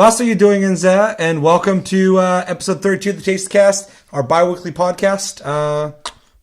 Was are you doing in there? And welcome to episode 32 of the Tastecast, our bi-weekly podcast,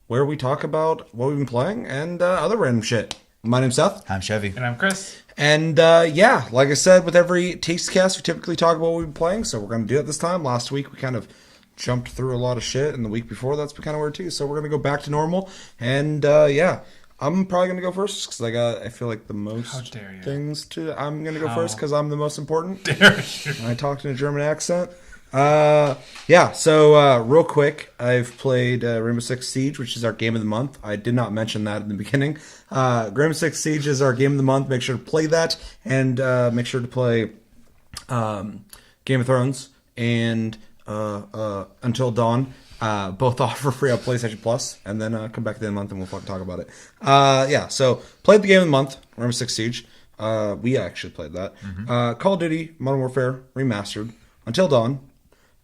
where we talk about what we've been playing and other random shit. My name's Seth. I'm Chevy. And I'm Chris. And yeah, like I said, with every Tastecast, we typically talk about what we've been playing, so we're going to do it this time. Last week, we kind of jumped through a lot of shit, and the week before, that's been kind of weird too, so we're going to go back to normal. And yeah, I'm probably going to go first, because I feel like the most things to... I'm going to go first, because I'm the most important. Dare you? I talked in a German accent. Yeah, so real quick, I've played Rainbow Six Siege, which is our game of the month. I did not mention that in the beginning. Rainbow Six Siege is our game of the month. Make sure to play that, and make sure to play Game of Thrones and Until Dawn. Both offer free on PlayStation Plus, and then come back at the end of the month and we'll fucking talk about it. Yeah, so played the game of the month, Rainbow Six Siege. We actually played that. Call of Duty Modern Warfare Remastered, Until Dawn,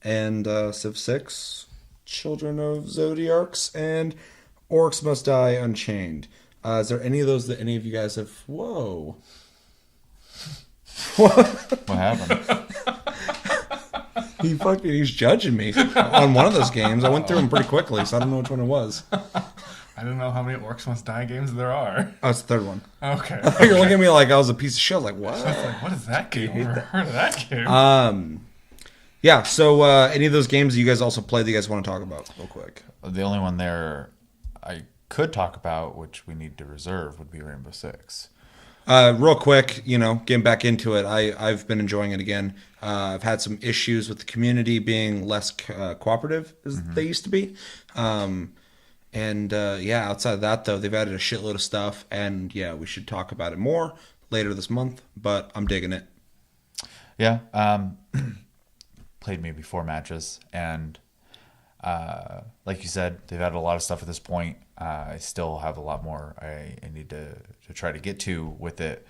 and Civ 6, Children of Zodiacs, and Orcs Must Die Unchained. Is there any of those that any of you guys have... Whoa. What happened? He's judging me on one of those games. I went through them pretty quickly, so I don't know which one it was. I don't know how many Orcs Must Die games there are. Oh, it's the third one. Okay. You're looking at me like I was a piece of shit. I was like, what? I was like, what is that game? I've never heard of that game. Yeah, so any of those games that you guys also played that you guys want to talk about real quick? The only one there I could talk about, which we need to reserve, would be Rainbow Six. Real quick, getting back into it, I've been enjoying it again. I've had some issues with the community being less cooperative as they used to be. Yeah, outside of that, though, they've added a shitload of stuff. And yeah, we should talk about it more later this month, but I'm digging it. Yeah. Played maybe 4 matches. And like you said, they've added a lot of stuff at this point. I still have a lot more I need to try to get to with it.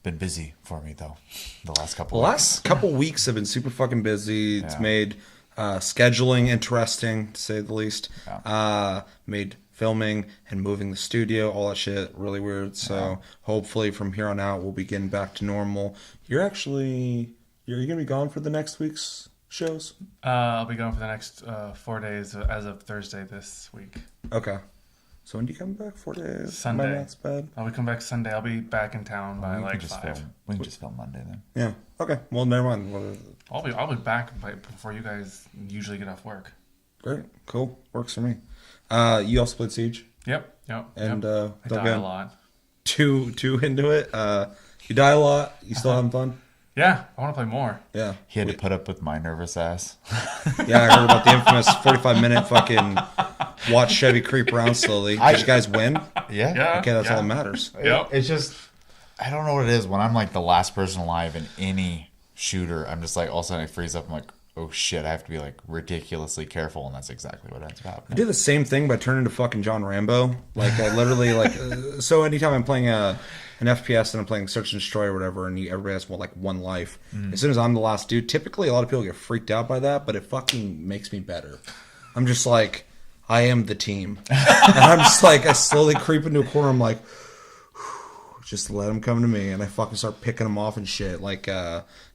Been busy for me, though, the last couple weeks. Last couple weeks have been super fucking busy. It's made scheduling interesting, to say the least. Yeah. Made filming and moving the studio, all that shit, really weird. So hopefully from here on out, we'll be getting back to normal. You're going to be gone for the next week's shows? I'll be gone for the next 4 days as of Thursday this week. Okay. So when do you come back? 4 days? Sunday. My math's bad. I'll be coming back Sunday. I'll be back in town by like 5. We can just film Monday then. Yeah. Okay. Well, never mind. I'll be back before you guys usually get off work. Great. Cool. Works for me. You also played Siege? Yep. And I die a lot. Too into it. You die a lot. You still having fun? Yeah, I want to play more. Yeah. He had to put up with my nervous ass. Yeah, I heard about the infamous 45-minute fucking watch Chevy creep around slowly. Did you guys win? Yeah. Okay, that's all that matters. Yep. It's just, I don't know what it is. When I'm like the last person alive in any shooter, I'm just like, all of a sudden I freeze up. I'm like, oh shit, I have to be like ridiculously careful. And that's exactly what ends up happening. I do the same thing by turning to fucking John Rambo. Like, I literally, so anytime I'm playing an FPS and I'm playing Search and Destroy or whatever, and everybody has one life. As soon as I'm the last dude, typically a lot of people get freaked out by that, but it fucking makes me better. I'm just like, I am the team. And I'm just like, I slowly creep into a corner. I'm like, just let them come to me. And I fucking start picking them off and shit, like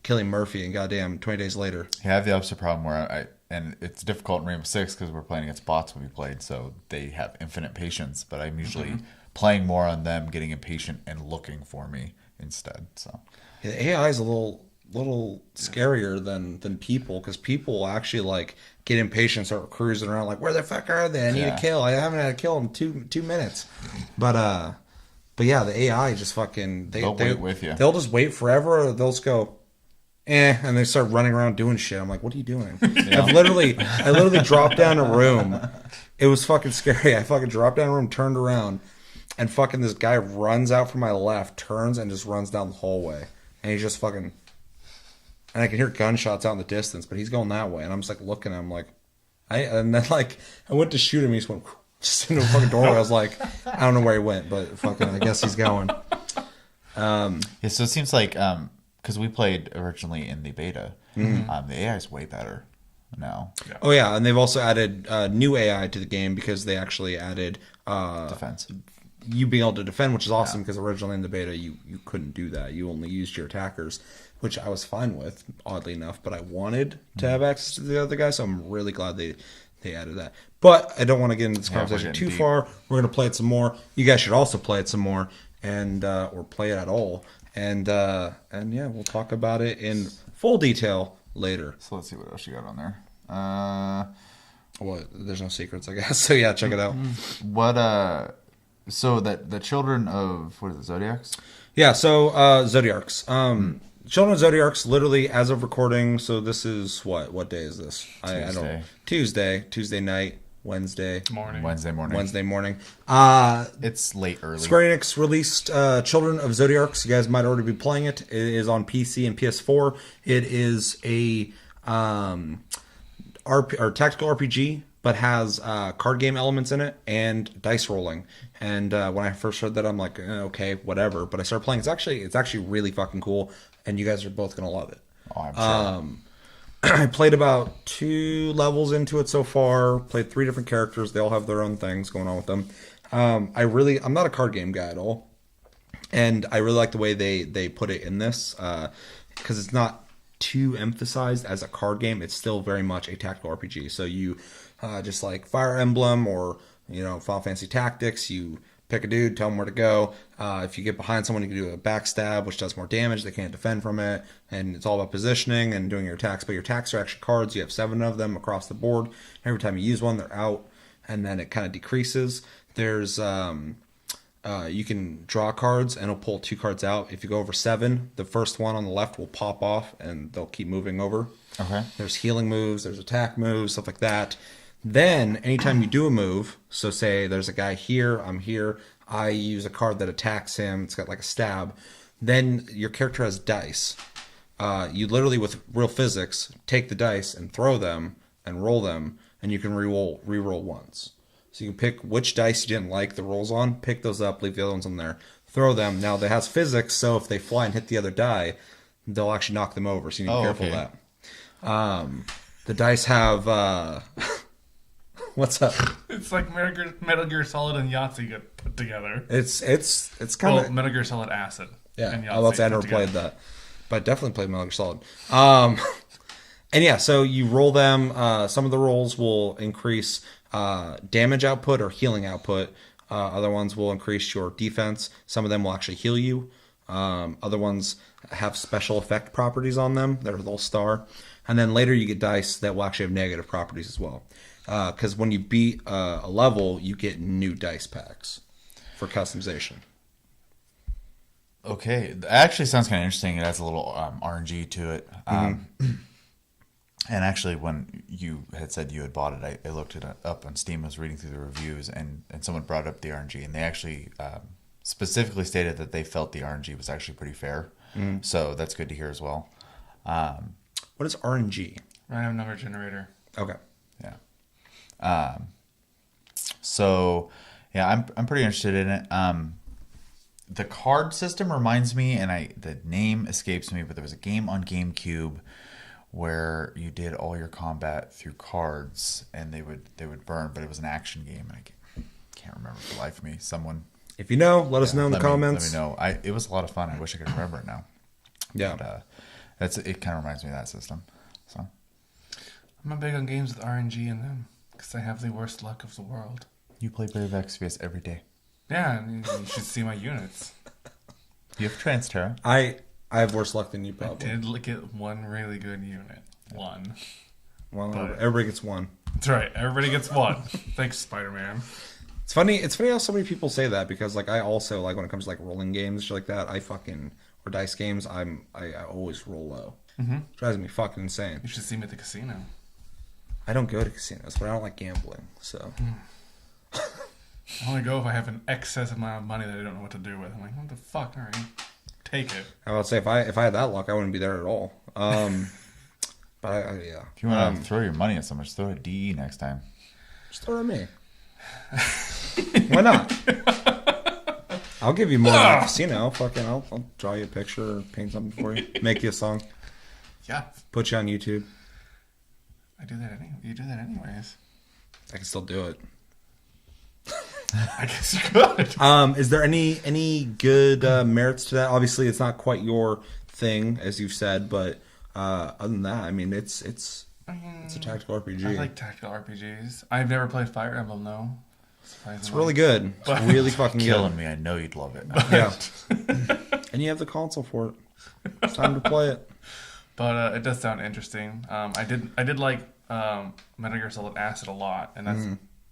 Killing Murphy and goddamn 20 days later. Yeah, I have the opposite problem where and it's difficult in Rainbow Six because we're playing against bots when we played, so they have infinite patience, but I'm usually playing more on them getting impatient and looking for me instead. So yeah, the AI is a little scarier than people, because people actually like get impatient, start cruising around like, where the fuck are they? I need a kill. I haven't had a kill in two minutes. But yeah, the AI just fucking they'll wait with you. They'll just wait forever, or they'll just go and they start running around doing shit. I'm like, what are you doing? Yeah. I literally dropped down a room. It was fucking scary. I fucking dropped down a room, turned around, and fucking this guy runs out from my left, turns, and just runs down the hallway. And he's just fucking... And I can hear gunshots out in the distance, but he's going that way. And I'm just like looking at him like... And then like, I went to shoot him, he just went just into a fucking doorway. I was like, I don't know where he went, but fucking I guess he's going. Yeah, so it seems like... because we played originally in the beta, the AI is way better now. Yeah. Oh yeah, and they've also added new AI to the game because they actually added defense. You being able to defend, which is awesome because originally in the beta you couldn't do that. You only used your attackers. which I was fine with, oddly enough, but I wanted to have access to the other guy, so I'm really glad they added that. But I don't want to get into this conversation too far. We're going to play it some more. You guys should also play it some more, and or play it at all. And yeah, we'll talk about it in full detail later. So let's see what else you got on there. Well, there's no secrets, I guess. So yeah, check it out. What so that the children of what is it, Zodiacs? Yeah, so Zodiacs. Children of Zodiacs, literally as of recording. So this is what day is this? I don't. Tuesday night, Wednesday morning. It's late early. Square Enix released Children of Zodiacs. You guys might already be playing it. It is on PC and PS4. It is a tactical RPG, but has card game elements in it and dice rolling. And when I first heard that, I'm like, okay, whatever. But I started playing. It's actually really fucking cool, and you guys are both gonna love it. Oh, I'm sure. I played about 2 levels into it so far. Played 3 different characters. They all have their own things going on with them. I'm not a card game guy at all, and I really like the way they put it in this because it's not too emphasized as a card game. It's still very much a tactical RPG. So you just like Fire Emblem or Final Fantasy Tactics, you pick a dude, tell him where to go. If you get behind someone, you can do a backstab, which does more damage. They can't defend from it. And it's all about positioning and doing your attacks. But your attacks are actually cards. You have 7 of them across the board. Every time you use one, they're out. And then it kind of decreases. There's you can draw cards and it'll pull 2 cards out. If you go over 7, the first one on the left will pop off and they'll keep moving over. Okay. There's healing moves, there's attack moves, stuff like that. Then, anytime you do a move, so say there's a guy here, I'm here, I use a card that attacks him, it's got like a stab, then your character has dice. You literally, with real physics, take the dice and throw them and roll them, and you can re-roll once. So you can pick which dice you didn't like the rolls on, pick those up, leave the other ones on there, throw them. Now, that has physics, so if they fly and hit the other die, they'll actually knock them over, so you need to be careful of that. The dice have... What's up? It's like Metal Gear Solid and Yahtzee get put together. It's kind of Metal Gear Solid Acid. Yeah, and I never played that, but I definitely played Metal Gear Solid. And yeah, so you roll them. Some of the rolls will increase damage output or healing output. Other ones will increase your defense. Some of them will actually heal you. Other ones have special effect properties on them. They're a little star. And then later you get dice that will actually have negative properties as well. Because when you beat a level, you get new dice packs for customization. Okay, that actually sounds kind of interesting. It adds a little RNG to it. And actually, when you had said you had bought it, I looked it up on Steam. I was reading through the reviews, and someone brought up the RNG, and they actually specifically stated that they felt the RNG was actually pretty fair. So that's good to hear as well. What is RNG? Random number generator. Okay. Yeah. So yeah, I'm pretty interested in it. The card system reminds me, and the name escapes me, but there was a game on GameCube where you did all your combat through cards, and they would burn, but it was an action game, and I can't remember for the life of me. Someone, if you know, let us know in the comments. Let me know. It was a lot of fun. I wish I could remember it now. Yeah, but, it kind of reminds me of that system. So I'm not big on games with RNG in them because I have the worst luck of the world. You play Brave XVS every day. Yeah, and you should see my units. You have Transterra. I have worse luck than you probably. I did get one really good unit. One. Well, everybody gets one. That's right. Everybody gets one. Thanks, Spider-Man. It's funny how so many people say that, because like I also like when it comes to like rolling games, shit like that, or dice games, I always roll low. It drives me fucking insane. You should see me at the casino. I don't go to casinos, but I don't like gambling, so. I only go if I have an excess amount of money that I don't know what to do with. I'm like, what the fuck? All right, take it. I would say if I had that luck, I wouldn't be there at all. But yeah. If you want to throw your money at someone, just throw it at DE next time. Just throw it at me. Why not? I'll give you more than a casino. Fucking, I'll draw you a picture or paint something for you. Make you a song. Yeah. Put you on YouTube. I do that anyway. You do that anyways. I can still do it. I guess you could. Is there any good merits to that? Obviously, it's not quite your thing, as you've said, but other than that, I mean, it's a tactical RPG. I like tactical RPGs. I've never played Fire Emblem, no. It's really good. It's really fucking Killing good. me. I know you'd love it. Yeah. And you have the console for it. It's time to play it. But it does sound interesting. I did like Metal Gear Solid Acid a lot, and that's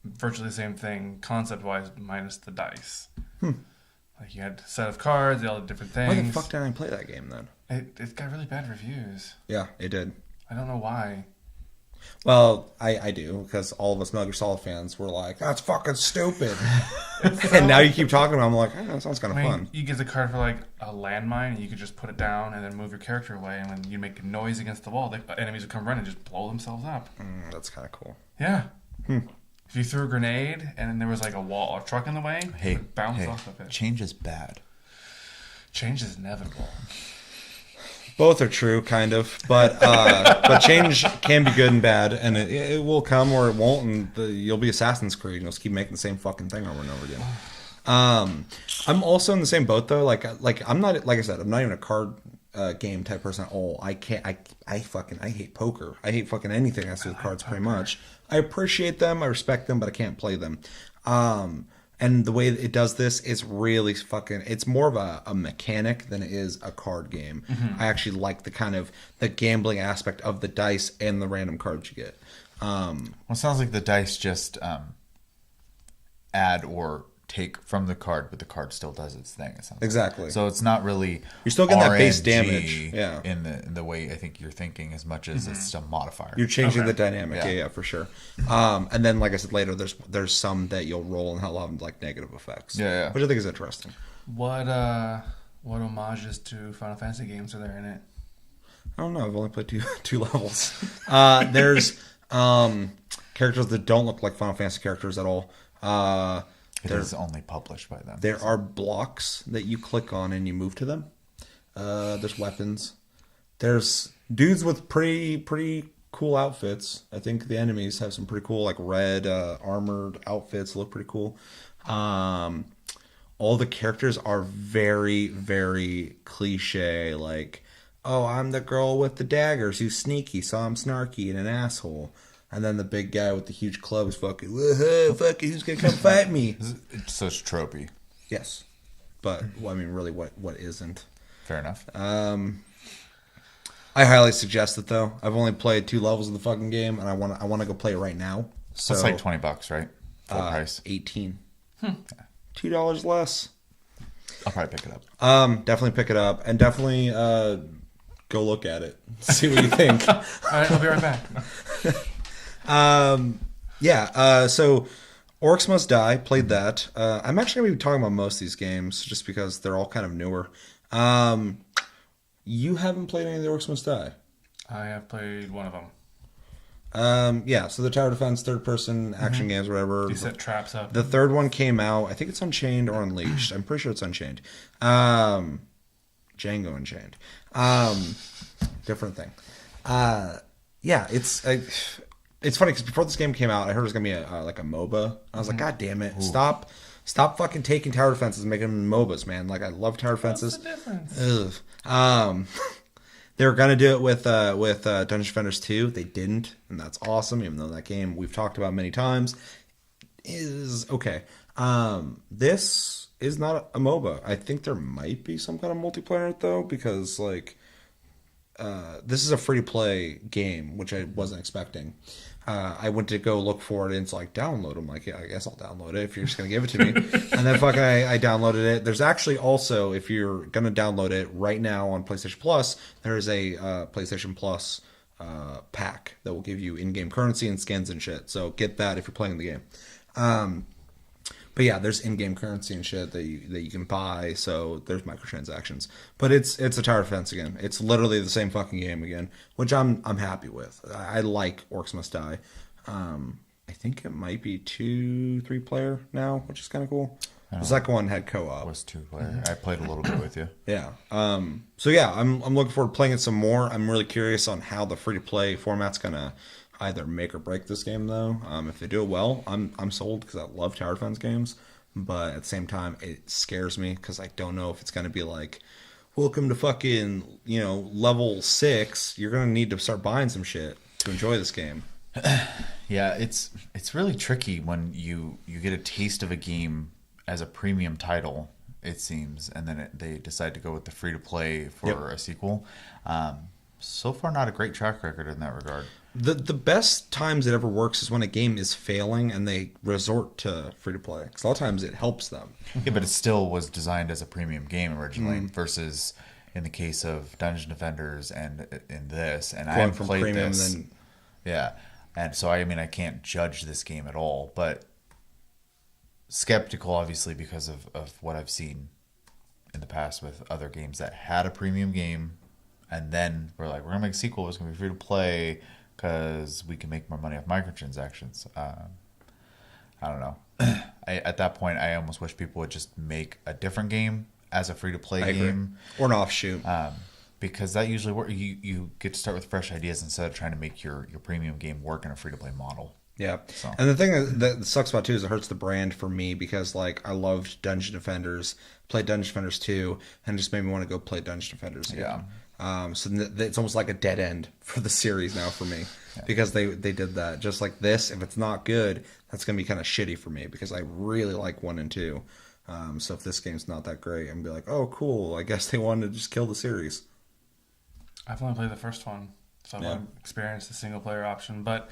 virtually the same thing concept-wise, minus the dice. Like you had a set of cards, all the different things. Why the fuck didn't I play that game then? It got really bad reviews. Yeah, it did. I don't know why. Well, I do, because all of us Metal Gear Solid fans were like, that's fucking stupid. And now you keep talking about it, I'm like, that sounds kind of fun. You get the card for like a landmine, and you could just put it down and then move your character away, and when you make a noise against the wall, the enemies would come running and just blow themselves up. That's kind of cool. Yeah. If you threw a grenade and then there was like a truck in the way, it would bounce off of it. Change is bad. Change is inevitable. Both are true, kind of, but change can be good and bad, and it will come or it won't, and you'll be Assassin's Creed, and you'll just keep making the same fucking thing over and over again. I'm also in the same boat though. Like I'm not, like I said, I'm not even a card game type person at all. I hate poker. I hate fucking anything that has to do with cards pretty much. I appreciate them, I respect them, but I can't play them. And the way it does this is really fucking, it's more of a mechanic than it is a card game. I actually like the kind of the gambling aspect of the dice and the random cards you get. Well, it sounds like the dice just add or take from the card, but the card still does its thing. It sounds Exactly. Like. So it's not really you're still getting that base RNG damage. Yeah. In the way I think you're thinking, as much as it's a modifier. You're changing the dynamic. Yeah, for sure. And then, like I said, later there's some that you'll roll and they'll have like negative effects. Yeah. Which I think is interesting. What homages to Final Fantasy games are there in it? I don't know. I've only played two levels. There's characters that don't look like Final Fantasy characters at all. It is only published by them. There are blocks that you click on and you move to them. There's weapons. There's dudes with pretty cool outfits. I think the enemies have some pretty cool like red armored outfits. Look pretty cool. All the characters are very, very cliche. Like, oh, I'm the girl with the daggers who's sneaky, so I'm snarky and an asshole. And then the big guy with the huge club is fucking, woohoo, fuck it, who's gonna come fight me? So it's tropey. Yes. But, well, I mean, really, what isn't? Fair enough. I highly suggest it, though. I've only played 2 levels of the fucking game, and I want to go play it right now. So it's like $20, right? Full price. 18. $2 less. I'll probably pick it up. Definitely pick it up, and definitely go look at it. See what you think. All right, I'll be right back. So Arekkz Must Die, played that. I'm actually going to be talking about most of these games just because they're all kind of newer. You haven't played any of the Arekkz Must Die? I have played one of them. So the tower defense, third person action games, whatever. You set traps up. The third one came out, I think it's Unchained or Unleashed. I'm pretty sure it's Unchained. Django Unchained. Different thing. It's funny because before this game came out, I heard it was gonna be like a MOBA. I was like, God damn it! Ooh. Stop fucking taking tower defenses and making them MOBAs, man. Like I love tower defenses. What's the difference? They were gonna do it with Dungeon Defenders 2. They didn't, and that's awesome. Even though that game we've talked about many times is okay. This is not a MOBA. I think there might be some kind of multiplayer in it though, because like this is a free to play game, which I wasn't expecting. I went to go look for it and it's like download. I'm like, yeah, I guess I'll download it if you're just gonna give it to me. And then fucking I downloaded it. There's actually also, if you're gonna download it right now on PlayStation Plus, there is a PlayStation Plus pack that will give you in-game currency and skins and shit. So get that if you're playing the game. But yeah, there's in-game currency and shit that you can buy. So there's microtransactions. But it's a tower defense again. It's literally the same fucking game again, which I'm happy with. I like Arekkz Must Die. I think it might be 2-3 player now, which is kind of cool. The second one had co-op. It was 2 player. I played a little bit with you. Yeah. So yeah, I'm looking forward to playing it some more. I'm really curious on how the free to play format's gonna either make or break this game though. If they do it well, I'm sold because I love tower defense games. But at the same time, it scares me because I don't know if it's gonna be like welcome to fucking, level 6. You're going to need to start buying some shit to enjoy this game. Yeah, it's really tricky when you get a taste of a game as a premium title, it seems, and then they decide to go with the free-to-play for a sequel. So far, not a great track record in that regard. The best times it ever works is when a game is failing and they resort to free-to-play. Because a lot of times it helps them. Yeah, but it still was designed as a premium game originally versus in the case of Dungeon Defenders and in this. And I haven't played this. Yeah. And so, I mean, I can't judge this game at all. But skeptical, obviously, because of what I've seen in the past with other games that had a premium game. And then we're like, we're going to make a sequel. It's going to be free to play because we can make more money off microtransactions. I don't know. At that point, I almost wish people would just make a different game as a free-to-play game. Or an offshoot. Because that usually works. You get to start with fresh ideas instead of trying to make your premium game work in a free-to-play model. Yeah. So. And the thing that sucks about it, too, is it hurts the brand for me because, I loved Dungeon Defenders, played Dungeon Defenders 2, and it just made me want to go play Dungeon Defenders again. Yeah. So it's almost like a dead end for the series now for me because they did that. Just like this, if it's not good, that's going to be kind of shitty for me because I really like 1 and 2. So if this game's not that great, I'm going to be like, oh, cool. I guess they wanted to just kill the series. I've only played the first one, so I've experienced the single-player option. But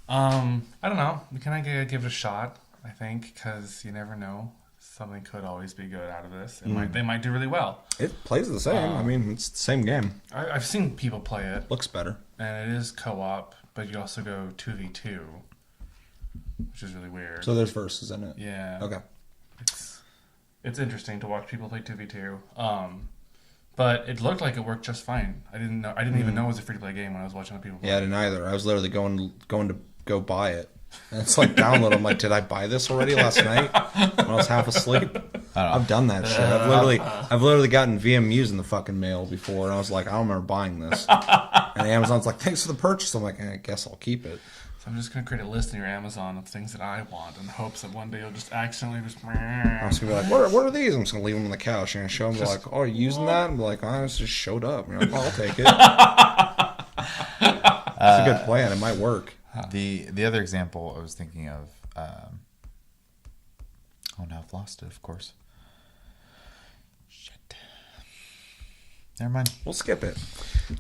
I don't know. We kind of give it a shot, I think, because you never know. Something could always be good out of this. They might do really well. It plays the same. I mean, it's the same game. I've seen people play it. Looks better. And it is co-op, but you also go 2v2, which is really weird. So there's verses in it. Yeah. Okay. It's interesting to watch people play 2v2. But it looked like it worked just fine. I didn't even know it was a free-to-play game when I was watching other people play. Yeah, I didn't either. I was literally going to go buy it. And it's like download. I'm like, did I buy this already last night when I was half asleep? I've done that shit. I've literally gotten VMUs in the fucking mail before, and I was like, I don't remember buying this. And Amazon's like, thanks for the purchase. I'm like, I guess I'll keep it. So I'm just gonna create a list in your Amazon of things that I want in hopes that one day you'll just accidentally just. I'm just gonna be like, what are these? I'm just gonna leave them on the couch and show them. They're like, oh, are you using that? I'm like, oh, it just showed up. And you're like, oh, I'll take it. It's a good plan. It might work. The other example I was thinking of, now I've lost it, of course. Shit. Never mind. We'll skip it.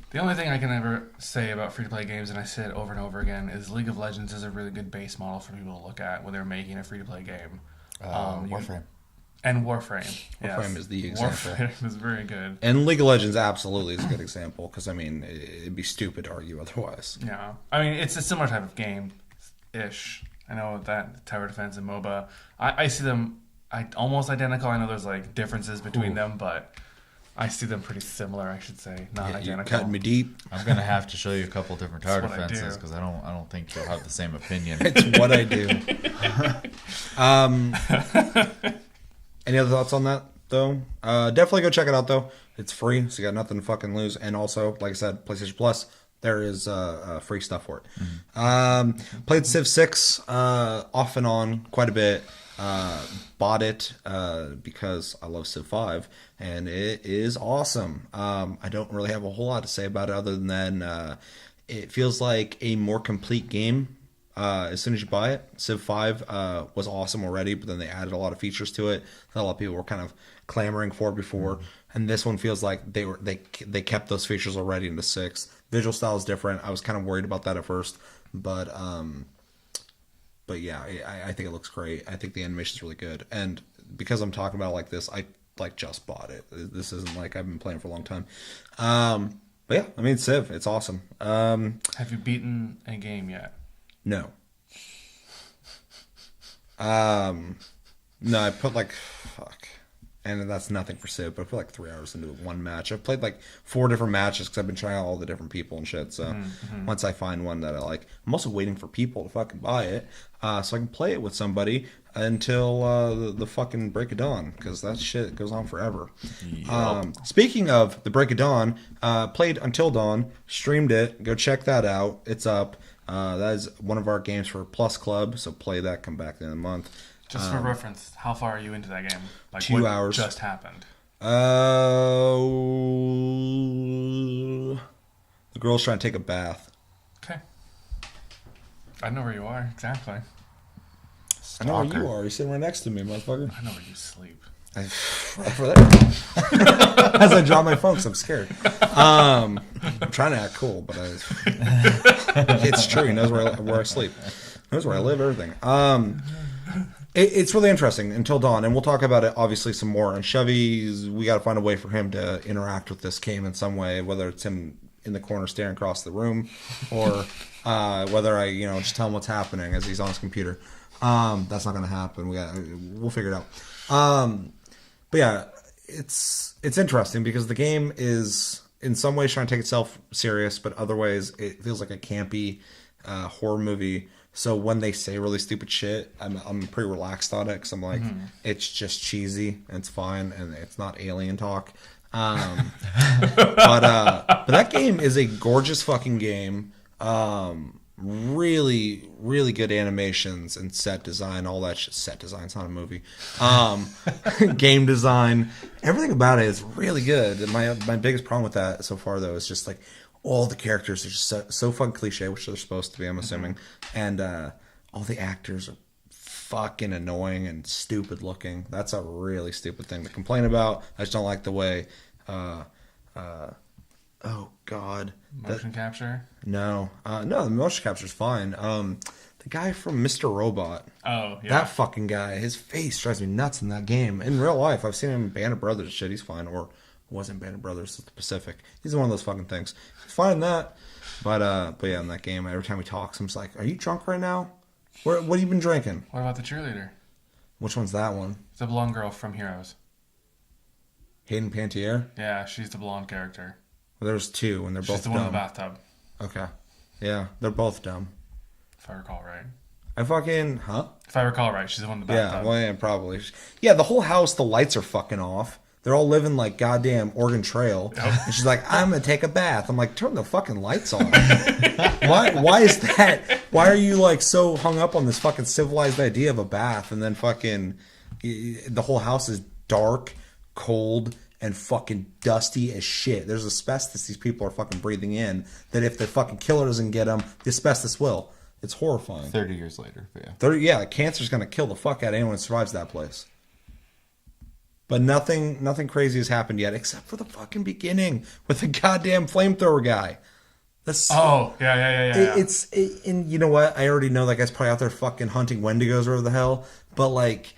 The only thing I can ever say about free-to-play games, and I say it over and over again, is League of Legends is a really good base model for people to look at when they're making a free-to-play game. Warframe. And Warframe. Warframe is the example. Warframe is very good. And League of Legends absolutely is a good example because, I mean, it'd be stupid to argue otherwise. Yeah. I mean, it's a similar type of game-ish. I know that Tower Defense and MOBA, I see them almost identical. I know there's, differences between them, but I see them pretty similar, I should say. Not identical. You're cutting me deep. I'm going to have to show you a couple different Tower Defenses because I don't think you'll have the same opinion. It's what I do. Any other thoughts on that, though? Definitely go check it out, though. It's free, so you got nothing to fucking lose. And also, like I said, PlayStation Plus, there is free stuff for it. Mm-hmm. Played Civ 6 off and on quite a bit. Bought it because I love Civ 5, and it is awesome. I don't really have a whole lot to say about it other than it feels like a more complete game. As soon as you buy it. Civ 5 was awesome already, but then they added a lot of features to it that a lot of people were kind of clamoring for before. And this one feels like they kept those features already into 6. Visual style is different. I was kind of worried about that at first, but yeah, I think it looks great. I think the animation is really good, and because I'm talking about it like this, I just bought it. This isn't like I've been playing for a long time. But yeah, I mean Civ, it's awesome. Have you beaten a game yet? No. No, I put and that's nothing for Civ, but I put 3 hours into one match. I've played 4 different matches because I've been trying out all the different people and shit. So once I find one that I like, I'm also waiting for people to fucking buy it so I can play it with somebody until the fucking break of dawn because that shit goes on forever. Yep. Speaking of the break of dawn, played Until Dawn, streamed it. Go check that out. It's up. That is one of our games for Plus Club, so play that. Come back in a month. Just for reference, how far are you into that game? 2 hours. Just happened? The girl's trying to take a bath. Okay. I know where you are, exactly. I know where you are. You're sitting right next to me, motherfucker. I know where you sleep. Right over there. As I draw my phone, 'cause I'm scared. I'm trying to act cool, but it's true. He knows where I sleep. He knows where I live, everything. It's really interesting Until Dawn, and we'll talk about it obviously some more. And Chevy's, we got to find a way for him to interact with this game in some way, whether it's him in the corner staring across the room, or whether I just tell him what's happening as he's on his computer. That's not going to happen. We'll figure it out. But yeah, it's interesting because the game is in some ways trying to take itself serious, but other ways it feels like a campy horror movie. So when they say really stupid shit, I'm pretty relaxed on it because I'm like, it's just cheesy and it's fine and it's not alien talk. But that game is a gorgeous fucking game. Really, really good animations and set design, all that shit. Set design's not a movie. Game design, everything about it is really good. And my biggest problem with that so far, though, is just like all the characters are just so fun cliche, which they're supposed to be, I'm assuming. And all the actors are fucking annoying and stupid looking. That's a really stupid thing to complain about. I just don't like the way. Oh God. Motion capture? No, the motion capture's fine. The guy from Mr. Robot. Oh, yeah. That fucking guy. His face drives me nuts in that game. In real life, I've seen him in Band of Brothers shit. He's fine. Or wasn't Band of Brothers, it's the Pacific. He's one of those fucking things. He's fine in that. But yeah, in that game, every time he talks, I'm just like, are you drunk right now? What have you been drinking? What about the cheerleader? Which one's that one? The blonde girl from Heroes. Hayden Panettiere? Yeah, she's the blonde character. Well, there's two, and they're both She's the one in the dumb. bathtub, Okay. Yeah, they're both dumb. if I recall right. I fucking... Huh? If I recall right, she's the one in the bathtub. Yeah, well, yeah, probably. Yeah, the whole house, the lights are fucking off. They're all living like goddamn Oregon Trail. Yep. And she's like, I'm going to take a bath. I'm like, turn the fucking lights on. Why is that? Why are you like so hung up on this fucking civilized idea of a bath and then fucking the whole house is dark, cold, and fucking dusty as shit. There's asbestos these people are fucking breathing in that if the fucking killer doesn't get them, the asbestos will. It's horrifying. 30 years later, but yeah. 30, yeah, cancer's going to kill the fuck out of anyone who survives that place. But nothing crazy has happened yet, except for the fucking beginning with the goddamn flamethrower guy. That's Yeah. And you know what? I already know that guy's probably out there fucking hunting Wendigos or whatever the hell. But like,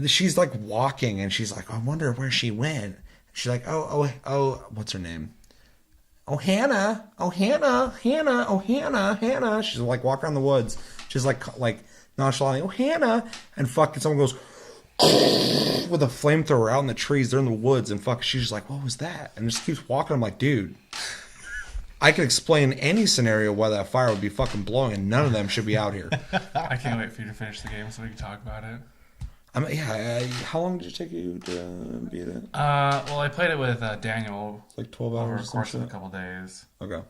she's like walking, and she's like, I wonder where she went. She's like, oh, what's her name? Oh, Hannah. She's like walking around the woods. She's like nonchalantly, oh, Hannah. And fucking someone goes with a flamethrower out in the trees. They're in the woods. And fuck, she's just like, what was that? And just keeps walking. I'm like, dude, I can explain any scenario why that fire would be fucking blowing, and none of them should be out here. I can't wait for you to finish the game so we can talk about it. How long did it take you to beat it? Well, I played it with Daniel. Like 12 over hours. the course of a couple days. Okay.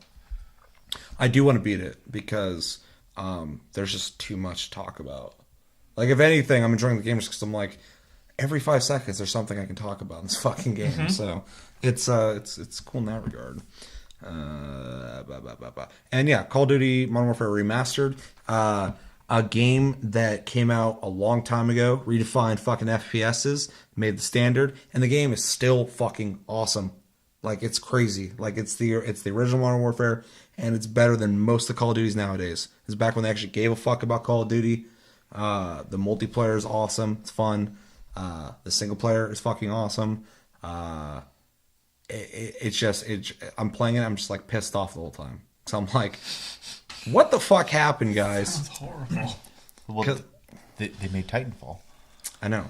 I do want to beat it because there's just too much to talk about. Like, if anything, I'm enjoying the game just because I'm like, every 5 seconds there's something I can talk about in this fucking game. Mm-hmm. So it's cool in that regard. And yeah, Call of Duty Modern Warfare Remastered. A game that came out a long time ago, redefined fucking FPSs, made the standard, and the game is still fucking awesome. Like, it's crazy. Like, it's the original Modern Warfare, and it's better than most of the Call of Duties nowadays. It's back when they actually gave a fuck about Call of Duty. The multiplayer is awesome. It's fun. The single player is fucking awesome. I'm playing it. I'm just like pissed off the whole time. So I'm like, what the fuck happened, guys? That's horrible. Well, they made Titanfall. I know.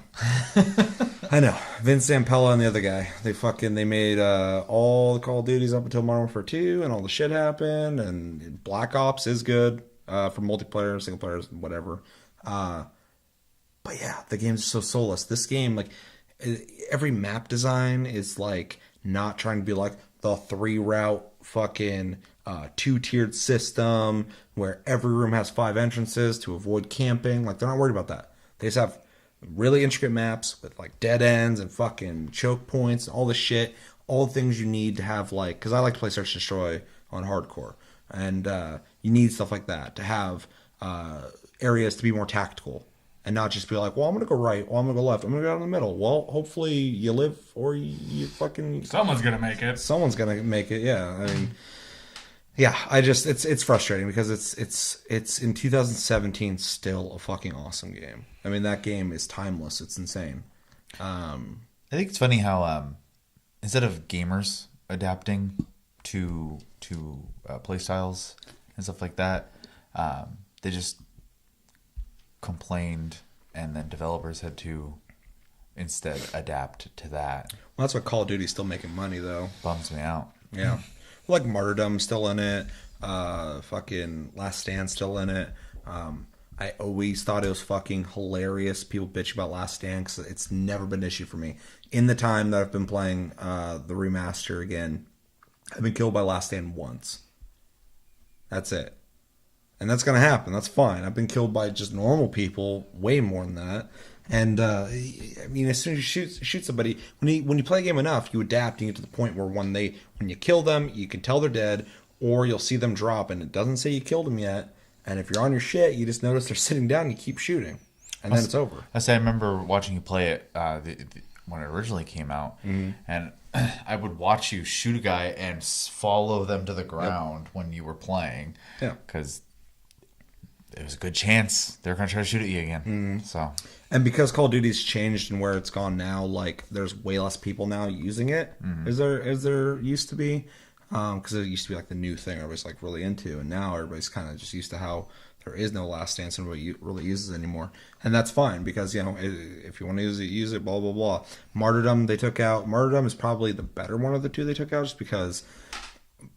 Vince Zampella and the other guy. They made all the Call of Duties up until Modern Warfare 2, and all the shit happened. And Black Ops is good for multiplayer, single players, whatever. But yeah, the game's so soulless. This game, like, every map design is like not trying to be like the 3-route fucking 2-tiered system where every room has 5 entrances to avoid camping. Like, they're not worried about that. They just have really intricate maps with like dead ends and fucking choke points and all the shit, all the things you need to have, like, because I like to play Search and Destroy on hardcore, and you need stuff like that to have areas to be more tactical and not just be like, well, I'm gonna go right, well, I'm gonna go left, I'm gonna go down the middle. Well, hopefully you live or you fucking Someone's gonna make it. Someone's gonna make it. Yeah, I mean, yeah. I just it's frustrating because it's in 2017 still a fucking awesome game. I mean, that game is timeless. It's insane. I think it's funny how instead of gamers adapting to play styles and stuff like that, they just complained, and then developers had to instead adapt to that. Well, that's what Call of Duty's still making money, though. Bums me out. Yeah. Like Martyrdom still in it. Fucking Last Stand still in it. I always thought it was fucking hilarious. People bitch about Last Stand because it's never been an issue for me. In the time that I've been playing the remaster again, I've been killed by Last Stand once. That's it. And that's going to happen. That's fine. I've been killed by just normal people way more than that. And, I mean, as soon as you shoot somebody, when you play a game enough, you adapt and you get to the point where when you kill them, you can tell they're dead, or you'll see them drop, and it doesn't say you killed them yet. And if you're on your shit, you just notice they're sitting down and you keep shooting. And then it's over. I remember watching you play it when it originally came out, and I would watch you shoot a guy and follow them to the ground when you were playing. Yeah. Because there was a good chance they're going to try to shoot at you again. So, and because Call of Duty's changed and where it's gone now, like there's way less people now using it as there used to be. Because it used to be like the new thing everybody's like really into, and now everybody's kind of just used to how there is no Last Stand, so nobody really uses it anymore, and that's fine because if you want to use it, blah blah blah. Martyrdom they took out. Martyrdom is probably the better one of the two they took out, just because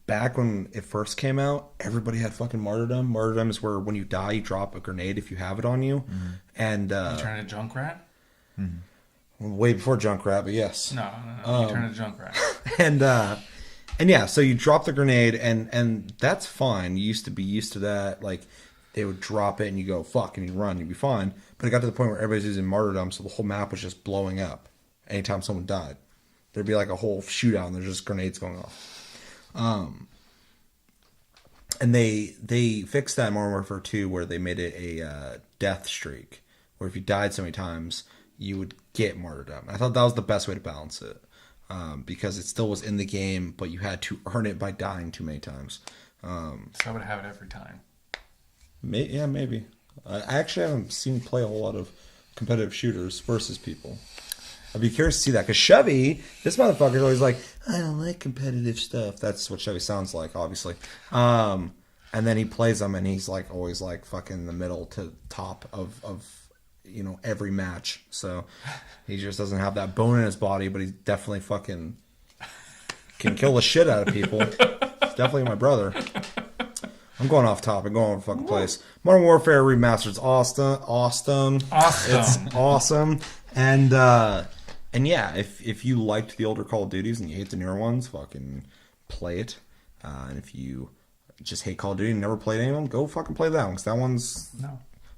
back when it first came out, everybody had fucking Martyrdom. Martyrdom is where when you die, you drop a grenade if you have it on you, and you turn to Junkrat. Way before Junkrat, but yes, no, you turn to Junkrat, And yeah, so you drop the grenade, and that's fine. You used to be used to that. Like, they would drop it, and you go, fuck, and you run, you'd be fine. But it got to the point where everybody's using Martyrdom, so the whole map was just blowing up anytime someone died. There'd be like a whole shootout, and there's just grenades going off. And they fixed that in Modern Warfare 2, where they made it a death streak, where if you died so many times, you would get Martyrdom. I thought that was the best way to balance it. Because it still was in the game, but you had to earn it by dying too many times. So I would have it every time. Yeah, maybe. I actually haven't seen play a whole lot of competitive shooters versus people. I'd be curious to see that, because Chevy, this motherfucker's always like, I don't like competitive stuff. That's what Chevy sounds like, obviously. And then he plays them, and he's like always like fucking in the middle to top of every match. So he just doesn't have that bone in his body, but he definitely fucking can kill the shit out of people. He's definitely my brother. I'm going off topic, going off fucking place. Modern Warfare Remastered is awesome. It's awesome. And yeah, if you liked the older Call of Duties and you hate the newer ones, fucking play it. And if you just hate Call of Duty and never played any of them, go fucking play that one, because that one's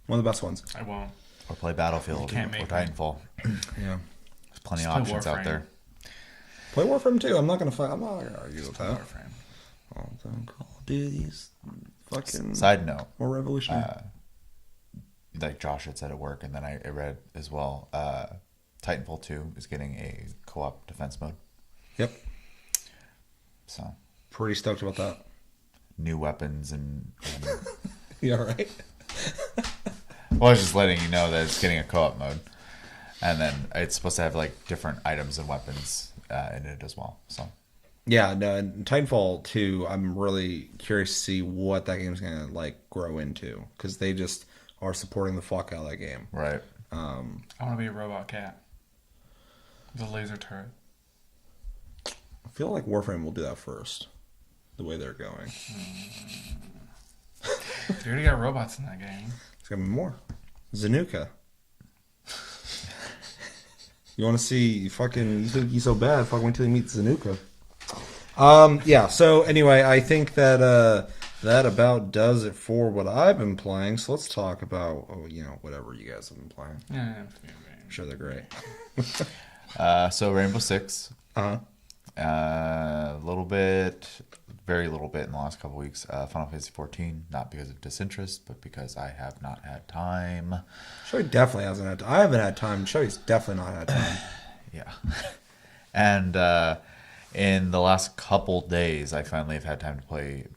one of the best ones. I won't. Or play Battlefield or Titanfall. Yeah. There's plenty of options out there. Play Warframe too. I'm not going to argue with that. Warframe. All the Call of Duties. Fucking. Side note. More revolutionary. Like Josh had said at work, and then I read as well, Titanfall 2 is getting a co-op defense mode. Yep. So. Pretty stoked about that. New weapons and you all right? Well, I was just letting you know that it's getting a co-op mode, and then it's supposed to have like different items and weapons in it as well. So, yeah, no, and Titanfall 2, I'm really curious to see what that game's gonna like grow into, because they just are supporting the fuck out of that game. Right. I want to be a robot cat. The laser turret. I feel like Warframe will do that first, the way they're going. They already got robots in that game. There's gonna be more. Zanuka. You want to see fucking? You think he's so bad? Fucking wait till you meet Zanuka. Yeah. So anyway, I think that that about does it for what I've been playing. So let's talk about whatever you guys have been playing. Yeah. I'm sure they're great. So Rainbow Six. Uh-huh. Very little bit in the last couple weeks. Final Fantasy 14, not because of disinterest, but because I have not had time. Shelly definitely hasn't had time. I haven't had time. Shelly's definitely not had time. Yeah. And in the last couple days, I finally have had time to play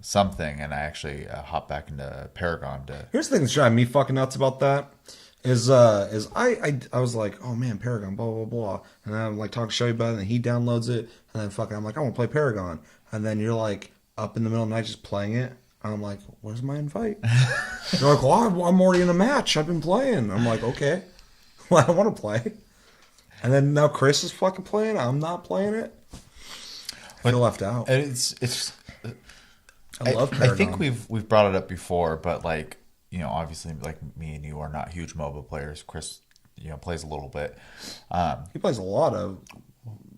something, and I actually hopped back into Paragon to... Here's the thing that's driving me fucking nuts about that. Is I was like, oh man, Paragon, blah blah blah, and then I'm like talking to Shelly about it, and he downloads it, and then fucking I'm like, I want to play Paragon, and then you're like up in the middle of the night just playing it, and I'm like, where's my invite? You're like, well, I'm already in a match, I've been playing. I'm like, okay, well, I want to play, and then now Chris is fucking playing, I'm not playing it. I feel left out. It's I love Paragon. I think we've brought it up before, but like, you know, obviously, like me and you are not huge MOBA players. Chris, you know, plays a little bit. He plays a lot of...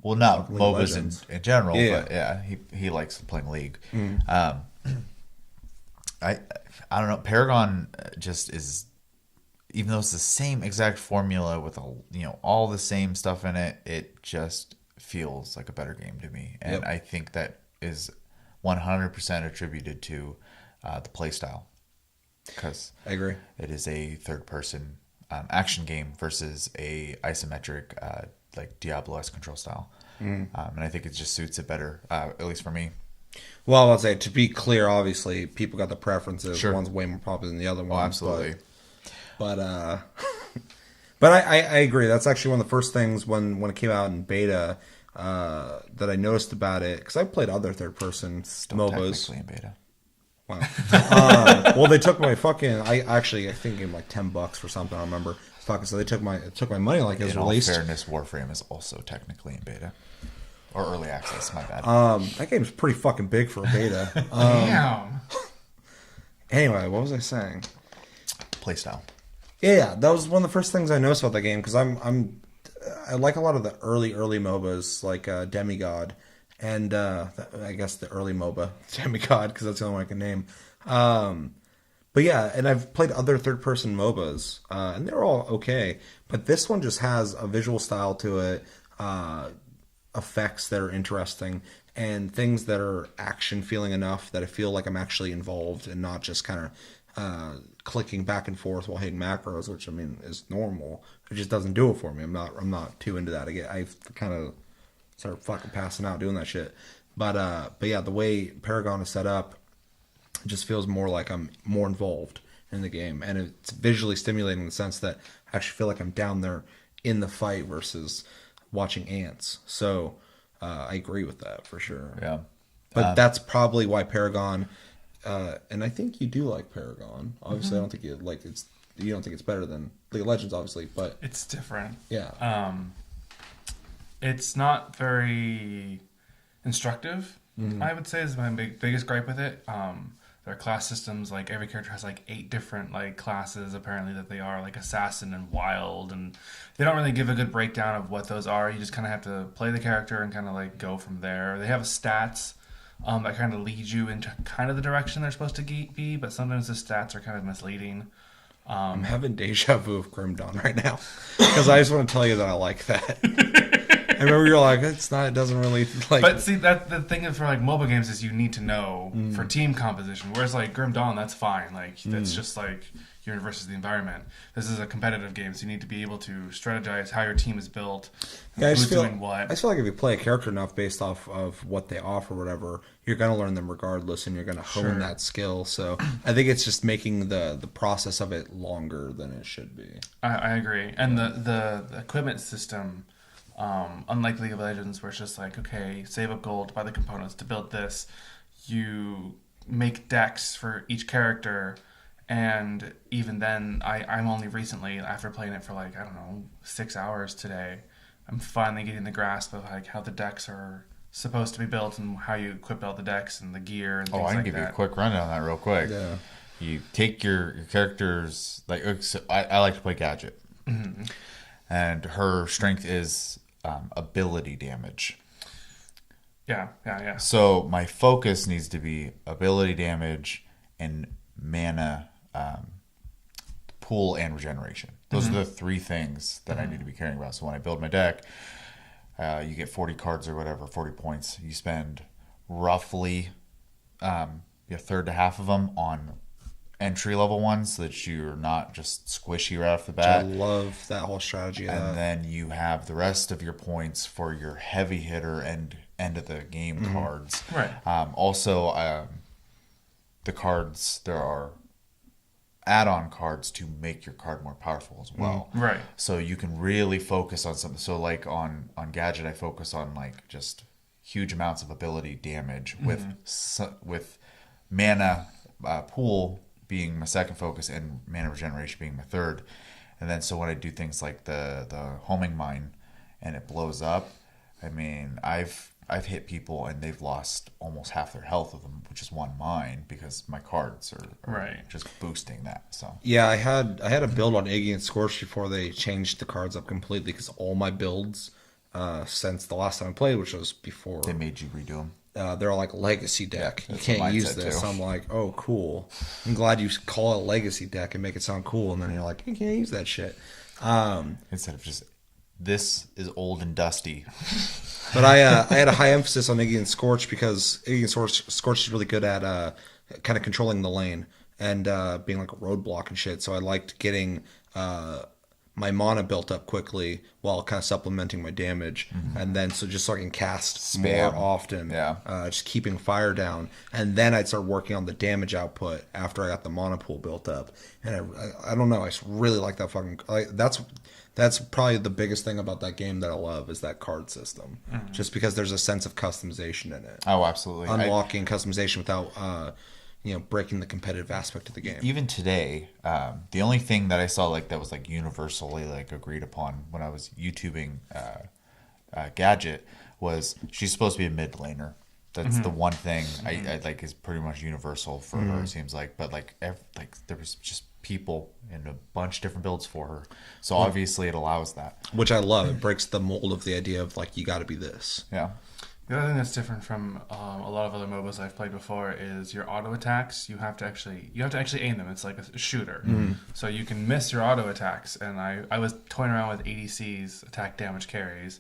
Well, not League MOBAs in general, Yeah. but yeah, he likes playing League. Mm. I don't know. Paragon just is, even though it's the same exact formula with all the same stuff in it, it just feels like a better game to me, and Yep. I think that is 100% attributed to the play style. Because I agree. it is a third-person action game versus a isometric, like Diablo-esque control style, and I think it just suits it better, at least for me. Well, I'll say, to be clear, obviously, people got the preferences. Sure. One's way more popular than the other one. Oh, absolutely. But I agree. That's actually one of the first things when it came out in beta that I noticed about it, because I played other third-person Still MOBAs. technically in beta. Wow. Well, they took my fucking. I think gave them like $10 for something. I don't remember. Fucking. So they took my money like it was In all released. fairness, Warframe is also technically in beta. Or early access, my bad. That game's pretty fucking big for a beta. Damn. Anyway, what was I saying? Playstyle. Yeah, that was one of the first things I noticed about that game, because I like a lot of the early MOBAs like Demigod, and I guess the early MOBA Demigod, because that's the only one I can name. But yeah, and I've played other third-person MOBAs, and they're all okay. But this one just has a visual style to it, effects that are interesting, and things that are action-feeling enough that I feel like I'm actually involved and not just kind of clicking back and forth while hitting macros, which I mean is normal. It just doesn't do it for me. I'm not too into that. I kind of start fucking passing out doing that shit. But yeah, the way Paragon is set up, it just feels more like I'm more involved in the game, and it's visually stimulating in the sense that I actually feel like I'm down there in the fight versus watching ants. So I agree with that for sure. Yeah. But that's probably why Paragon, and I think you do like Paragon. Obviously, I don't think you don't think it's better than League of Legends, obviously, but It's different. yeah. It's not very instructive, I would say, is my biggest gripe with it. Their class systems, like every character has like 8 different like classes apparently that they are, like assassin and wild, and they don't really give a good breakdown of what those are. You just kind of have to play the character and kind of like go from there. They have stats that kind of lead you into kind of the direction they're supposed to be, but sometimes the stats are kind of misleading. I'm having deja vu of Grim Dawn right now because I just want to tell you that I like that. I remember you're like, it doesn't really like. But see, that the thing for like mobile games is you need to know for team composition. Whereas like Grim Dawn, that's fine. Like that's just like your versus the environment. This is a competitive game, so you need to be able to strategize how your team is built, who's doing what. I just feel like if you play a character enough based off of what they offer, or whatever, you're gonna learn them regardless, and you're gonna hone that skill. So I think it's just making the process of it longer than it should be. I agree, and the equipment system. Unlike League of Legends, where it's just like, okay, save up gold, buy the components to build this. You make decks for each character, and even then, I'm only recently, after playing it for like, I don't know, 6 hours today, I'm finally getting the grasp of like how the decks are supposed to be built and how you equip all the decks and the gear and things like that. I can give you a quick rundown on that real quick. Yeah. You take your characters, like I like to play Gadget, and her strength is ability damage. Yeah. So my focus needs to be ability damage and mana pool and regeneration. Those are the three things that I need to be caring about. So when I build my deck, you get 40 cards or whatever, 40 points. You spend roughly a third to half of them on entry level ones so that you're not just squishy right off the bat. I love that whole strategy. And then you have the rest of your points for your heavy hitter and end of the game cards. Right. Also, the cards, there are add-on cards to make your card more powerful as well. Right. So you can really focus on something. So like on Gadget, I focus on like just huge amounts of ability damage with mana pool being my second focus and mana regeneration being my third. And then so when I do things like the homing mine and it blows up, I mean, I've hit people and they've lost almost half their health of them, which is one mine, because my cards are just boosting that. So yeah, I had a build on Iggy and Scorch before they changed the cards up completely, because all my builds since the last time I played, which was before, they made you redo them. They're like legacy deck. Yeah, you can't use this. too. I'm like, oh, cool. I'm glad you call it a legacy deck and make it sound cool. And then you're like, you can't use that shit. Instead of just, this is old and dusty. But I had a high emphasis on Iggy and Scorch, because Iggy and Scorch is really good at kind of controlling the lane and being like a roadblock and shit. So I liked getting my mana built up quickly while kind of supplementing my damage, and then so I can cast more often. Just keeping fire down, and then I'd start working on the damage output after I got the mana pool built up. And I don't know, I just really like that fucking. That's probably the biggest thing about that game that I love, is that card system. Just because there's a sense of customization in it. Oh, absolutely. Unlocking customization without breaking the competitive aspect of the game. Even today, the only thing that I saw like that was like universally like agreed upon when I was YouTubing Gadget was she's supposed to be a mid laner. That's the one thing I like is pretty much universal for her, it seems like. But like there was just people in a bunch of different builds for her, so obviously it allows that, which I love. It breaks the mold of the idea of like, you got to be this. Yeah. The other thing that's different from a lot of other MOBAs I've played before is your auto attacks. You have to actually aim them. It's like a shooter, so you can miss your auto attacks. And I was toying around with ADCs, attack damage carries,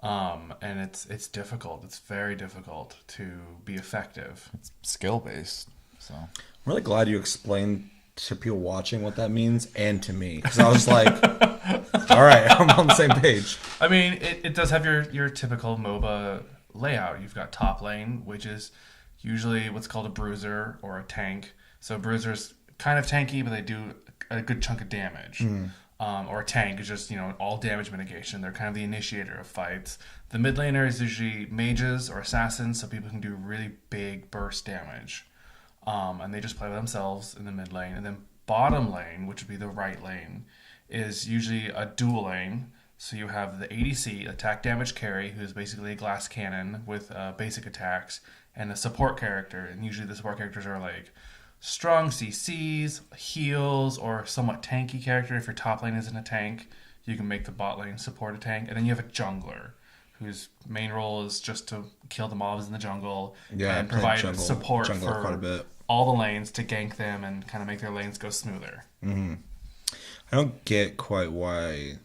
and it's difficult. It's very difficult to be effective. It's skill based. So I'm really glad you explained to people watching what that means, and to me, because I was like, all right, I'm on the same page. I mean, it does have your typical MOBA layout. You've got top lane, which is usually what's called a bruiser or a tank. So bruiser's kind of tanky, but they do a good chunk of damage. Or a tank is just all damage mitigation. They're kind of the initiator of fights. The mid laner is usually mages or assassins, so people can do really big burst damage. And they just play by themselves in the mid lane. And then bottom lane, which would be the right lane, is usually a dual lane. So you have the ADC, attack damage carry, who's basically a glass cannon with basic attacks, and a support character. And usually the support characters are like strong CCs, heals, or somewhat tanky character. If your top lane isn't a tank, you can make the bot lane support a tank. And then you have a jungler, whose main role is just to kill the mobs in the jungle and provide support for all the lanes to gank them and kind of make their lanes go smoother. I don't get quite why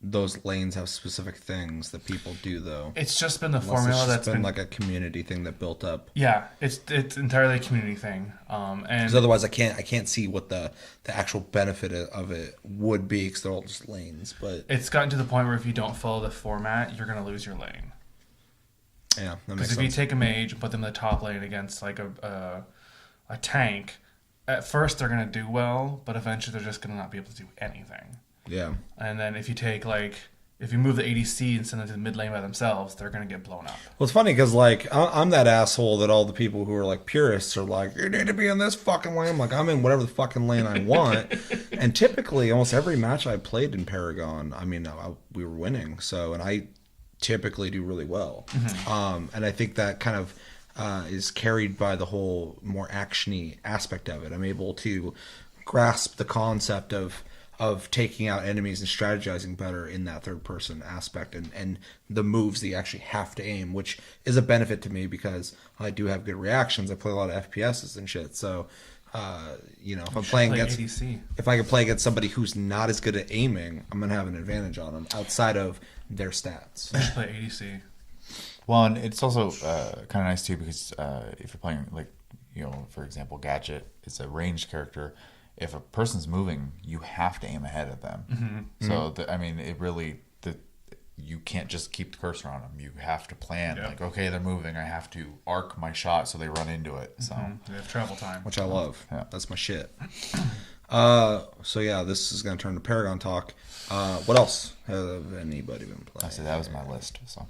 those lanes have specific things that people do, though. It's just been the formula that's been like a community thing that built up. Yeah, it's entirely a community thing. And because otherwise, I can't see what the actual benefit of it would be, because they're all just lanes. But it's gotten to the point where if you don't follow the format, you're going to lose your lane. Yeah, that makes sense. Because if you take a mage and put them in the top lane against like a tank, at first they're going to do well, but eventually they're just going to not be able to do anything. Yeah. And then if you take if you move the ADC and send them to the mid lane by themselves, they're going to get blown up. Well, it's funny because I'm that asshole that all the people who are like purists are like, you need to be in this fucking lane. I'm like, I'm in whatever the fucking lane I want. And typically, almost every match I played in Paragon, I mean, we were winning. So, and I typically do really well. And I think that kind of is carried by the whole more actiony aspect of it. I'm able to grasp the concept of taking out enemies and strategizing better in that third person aspect, and the moves that you actually have to aim, which is a benefit to me because I do have good reactions. I play a lot of FPSs and shit, so If I'm playing against ADC. if I can play against somebody who's not as good at aiming, I'm gonna have an advantage on them outside of their stats. You should play ADC. Well, and it's also kind of nice too because if you're playing for example, Gadget is a ranged character. If a person's moving, you have to aim ahead of them. Mm-hmm. So it really you can't just keep the cursor on them. You have to plan like, okay, they're moving. I have to arc my shot so they run into it. So they have travel time, which I love. Yeah. That's my shit. This is gonna turn to Paragon talk. What else have anybody been playing? I said that was my list. So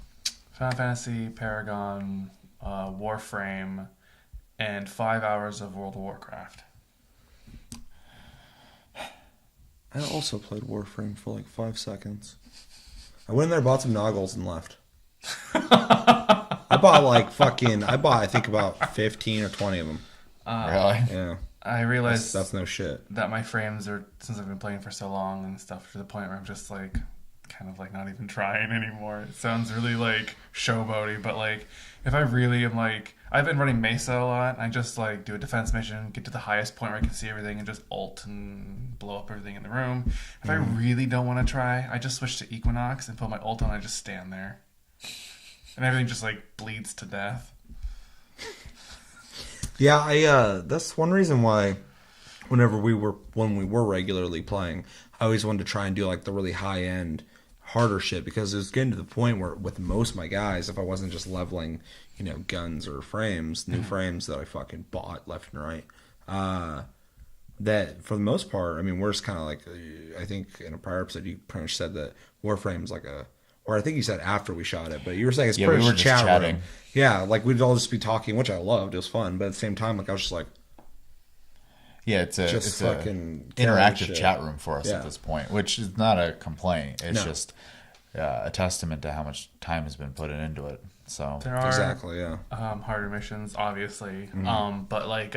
Final Fantasy, Paragon, Warframe, and 5 hours of World of Warcraft. I also played Warframe for like 5 seconds. I went in there, bought some noggles, and left. I bought I think about 15 or 20 of them. really, Yeah. I realized That's no shit. that my frames are, since I've been playing for so long and stuff, to the point where I'm just like kind of like not even trying anymore. It sounds really like showboaty, but like if I really am like, I've been running Mesa a lot. I just like do a defense mission, get to the highest point where I can see everything, and just ult and blow up everything in the room. If I really don't want to try, I just switch to Equinox and put my ult on. And I just stand there, and everything just like bleeds to death. Yeah, that's one reason why when we were regularly playing, I always wanted to try and do like the really high end, harder shit, because it was getting to the point where with most of my guys, if I wasn't just leveling, guns or frames, new frames that I fucking bought left and right, that for the most part, I mean, we're just kind of like, I think in a prior episode you pretty much said that Warframe's like or I think you said after we shot it, but you were saying it's pretty we were much just chat chatting. room. Yeah, like we'd all just be talking, which I loved. It was fun, but at the same time, like I was just like, yeah, it's a fucking interactive shit. chat room for us at this point, which is not a complaint. It's just a testament to how much time has been put into it. So There are exactly, yeah. harder missions, obviously, but like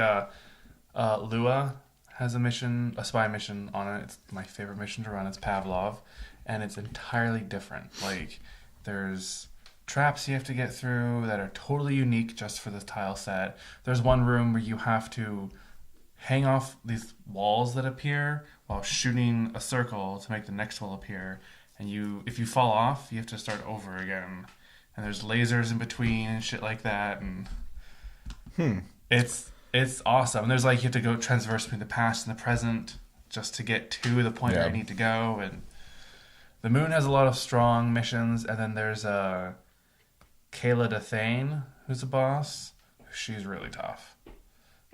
Lua has a spy mission on it. It's my favorite mission to run. It's Pavlov, and it's entirely different. Like there's traps you have to get through that are totally unique just for this tile set. There's one room where you have to hang off these walls that appear while shooting a circle to make the next wall appear. And if you fall off, you have to start over again. And there's lasers in between and shit like that. And it's awesome. And there's like, you have to go transverse between the past and the present just to get to the point where you need to go. And the moon has a lot of strong missions. And then there's Kayla Dathane, who's a boss. She's really tough.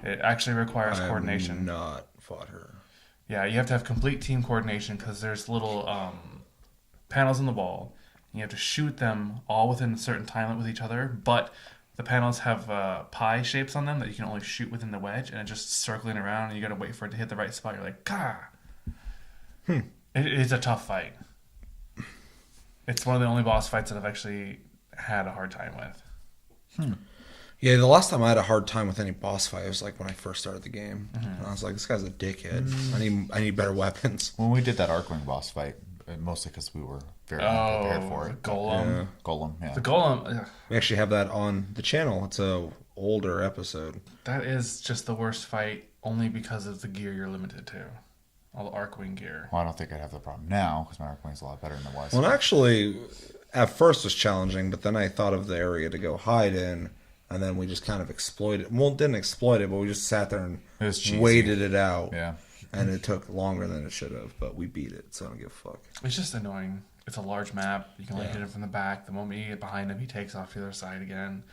It actually requires coordination. I have not fought her. Yeah, you have to have complete team coordination because there's little panels on the wall. And you have to shoot them all within a certain time limit with each other, but the panels have pie shapes on them that you can only shoot within the wedge, and it's just circling around, and you got to wait for it to hit the right spot. You're like, Gah! It is a tough fight. It's one of the only boss fights that I've actually had a hard time with. Yeah, the last time I had a hard time with any boss fight was like when I first started the game. And I was like, this guy's a dickhead. I need better weapons. when we did that Arkwing boss fight, mostly because we were very unprepared for it. Golem. Golem, yeah. The Golem, We actually have that on the channel. It's a older episode. that is just the worst fight only because of the gear you're limited to. All the Arkwing gear. Well, I don't think I'd have the problem now because my Arkwing's a lot better than it was. Well, actually, at first was challenging, but then I thought of the area to go hide in, and then we just kind of exploited. Well, didn't exploit it, but we just sat there and waited it out. Yeah. And it took longer than it should have, but we beat it, so I don't give a fuck. It's just annoying. It's a large map. You can only hit him from the back. The moment you get behind him, he takes off to the other side again.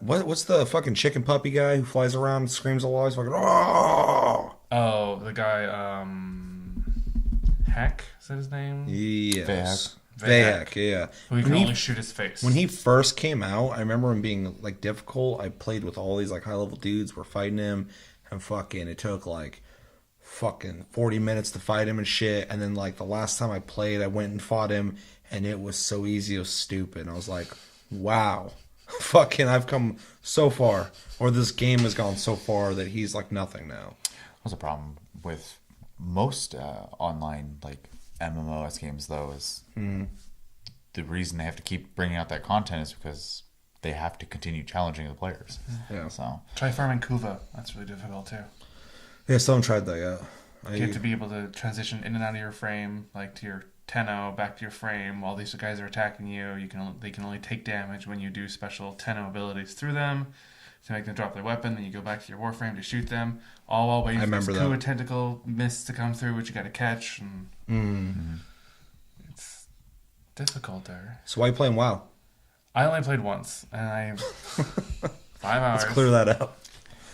What's the fucking chicken puppy guy who flies around and screams a lot? He's fucking, oh! Oh, the guy, Heck, is that his name? Yes. Vahek. Vahek, yeah. Who you can only shoot his face. When he first came out, I remember him being like difficult. I played with all these like high level dudes. We're fighting him, and fucking it took like fucking 40 minutes to fight him and shit. And then like the last time I played, I went and fought him, and it was so easy. It was stupid. And I was like, wow, fucking I've come so far, or this game has gone so far that he's like nothing now. That's a problem with most online like MMOS games, though, is the reason they have to keep bringing out that content is because they have to continue challenging the players. Yeah. So Try farming Kuva. That's really difficult too. Yeah, still haven't tried that yet. You have to be able to transition in and out of your frame, like to your Tenno, back to your frame. While these guys are attacking you, they can only take damage when you do special Tenno abilities through them to make them drop their weapon. Then you go back to your Warframe to shoot them, all while waiting for this Kuva tentacle mist to come through, which you got to catch. And it's difficult there. So why are you playing WoW? I only played once, and I 5 hours. Let's clear that up.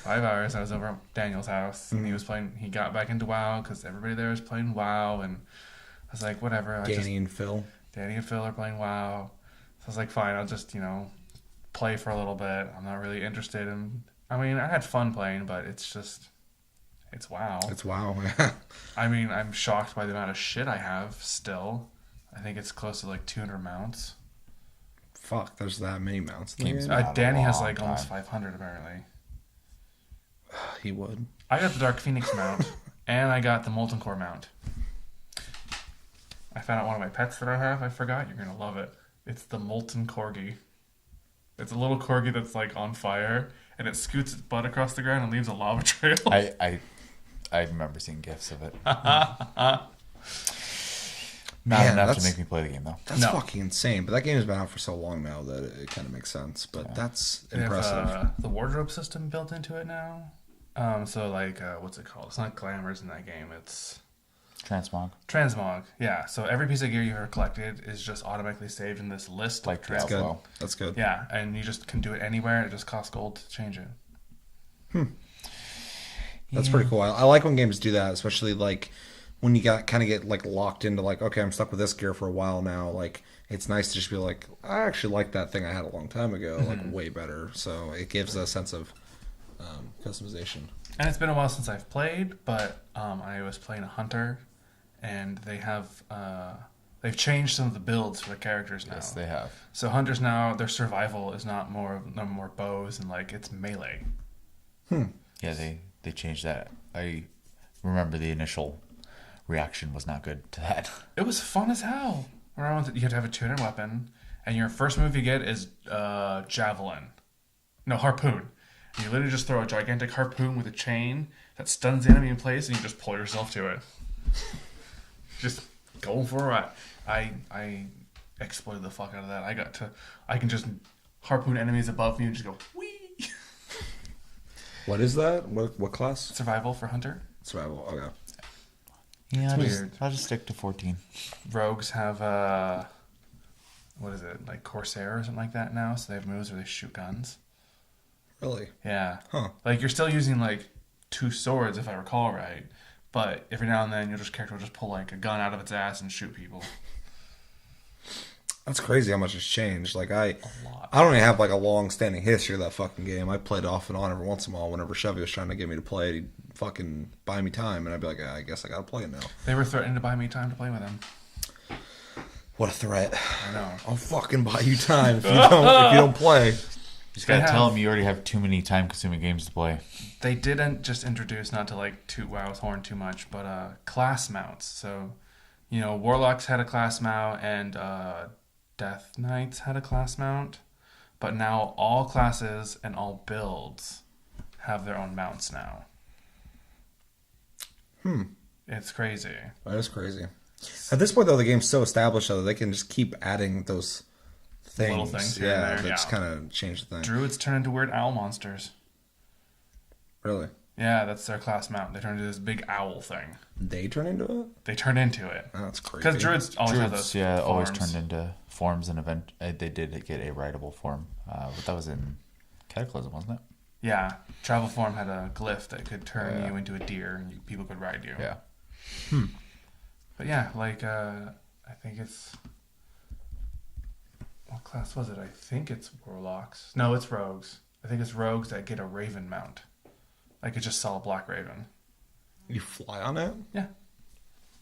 5 hours. I was over at Daniel's house, and he was playing. He got back into WoW because everybody there was playing WoW, and I was like, whatever. Danny and Phil are playing WoW, so I was like, fine. I'll just play for a little bit. I'm not really interested in. I mean, I had fun playing, but it's WoW. It's WoW. I mean, I'm shocked by the amount of shit I have still. I think it's close to like 200 mounts. Fuck, there's that many mounts. Danny has like almost 500 apparently. He would. I got the Dark Phoenix mount, and I got the Molten Core mount. I found out one of my pets that I have. I forgot. You're gonna love it. It's the Molten Corgi. It's a little corgi that's like on fire, and it scoots its butt across the ground and leaves a lava trail. I remember seeing gifs of it. Not enough to make me play the game, though. That's fucking insane. But that game has been out for so long now that it kind of makes sense. But that's impressive. They have the wardrobe system built into it now. So like, what's it called? It's not glamours in that game. It's transmog. Yeah. So every piece of gear you've ever collected is just automatically saved in this list. Like that's good. That's good. Yeah, and you just can do it anywhere. It just costs gold to change it. That's pretty cool. I like when games do that, especially like when you get like locked into like, okay, I'm stuck with this gear for a while now. Like, it's nice to just be like, I actually like that thing I had a long time ago, like way better. So it gives a sense of customization. And it's been a while since I've played, but I was playing a hunter, and they've changed some of the builds for the characters now. Yes, they have. So hunters now, their survival is no more bows, and like it's melee. Yeah, they changed that. I remember the initial reaction was not good to that. It was fun as hell. You have to have a tuner weapon, and your first move you get is javelin. No, harpoon. And you literally just throw a gigantic harpoon with a chain that stuns the enemy in place, and you just pull yourself to it. Just go for it. I exploited the fuck out of that. I can just harpoon enemies above me and just go whee. What is that? What class? Survival for hunter. Survival. Okay. Yeah, weird. I'll just stick to 14. Rogues have what is it, like Corsair or something like that now? So they have moves where they shoot guns. Really? Yeah. Huh. Like you're still using like 2 swords if I recall right, but every now and then your character will just pull like a gun out of its ass and shoot people. That's crazy how much has changed. Like I don't even have like a long-standing history of that fucking game. I played off and on every once in a while. Whenever Chevy was trying to get me to play it, he'd fucking buy me time, and I'd be like, I guess I gotta play it now. They were threatening to buy me time to play with them. What a threat! I know. I'll fucking buy you time if you don't play. You just gotta tell them you already have too many time-consuming games to play. They didn't just introduce, not to like toot WoW's horn too much, but class mounts. So, Warlocks had a class mount, and Death Knights had a class mount, but now all classes and all builds have their own mounts now. It's crazy. That is crazy. At this point, though, the game's so established though that they can just keep adding those things. Little things here and there, that just kind of change the thing. Druids turn into weird owl monsters. Really? Yeah, that's their class mount. They turn into this big owl thing. They turn into it? They turn into it. Oh, that's crazy. Because druids always have those forms. Always turned into forms, and event. They did get a rideable form, but that was in Cataclysm, wasn't it? Yeah, travel form had a glyph that could turn you into a deer, and people could ride you. Yeah. But yeah, like I think it's what class was it? I think it's Warlocks. No, it's Rogues. I think it's Rogues that get a Raven mount. Like it's just solid black Raven. You fly on it? Yeah.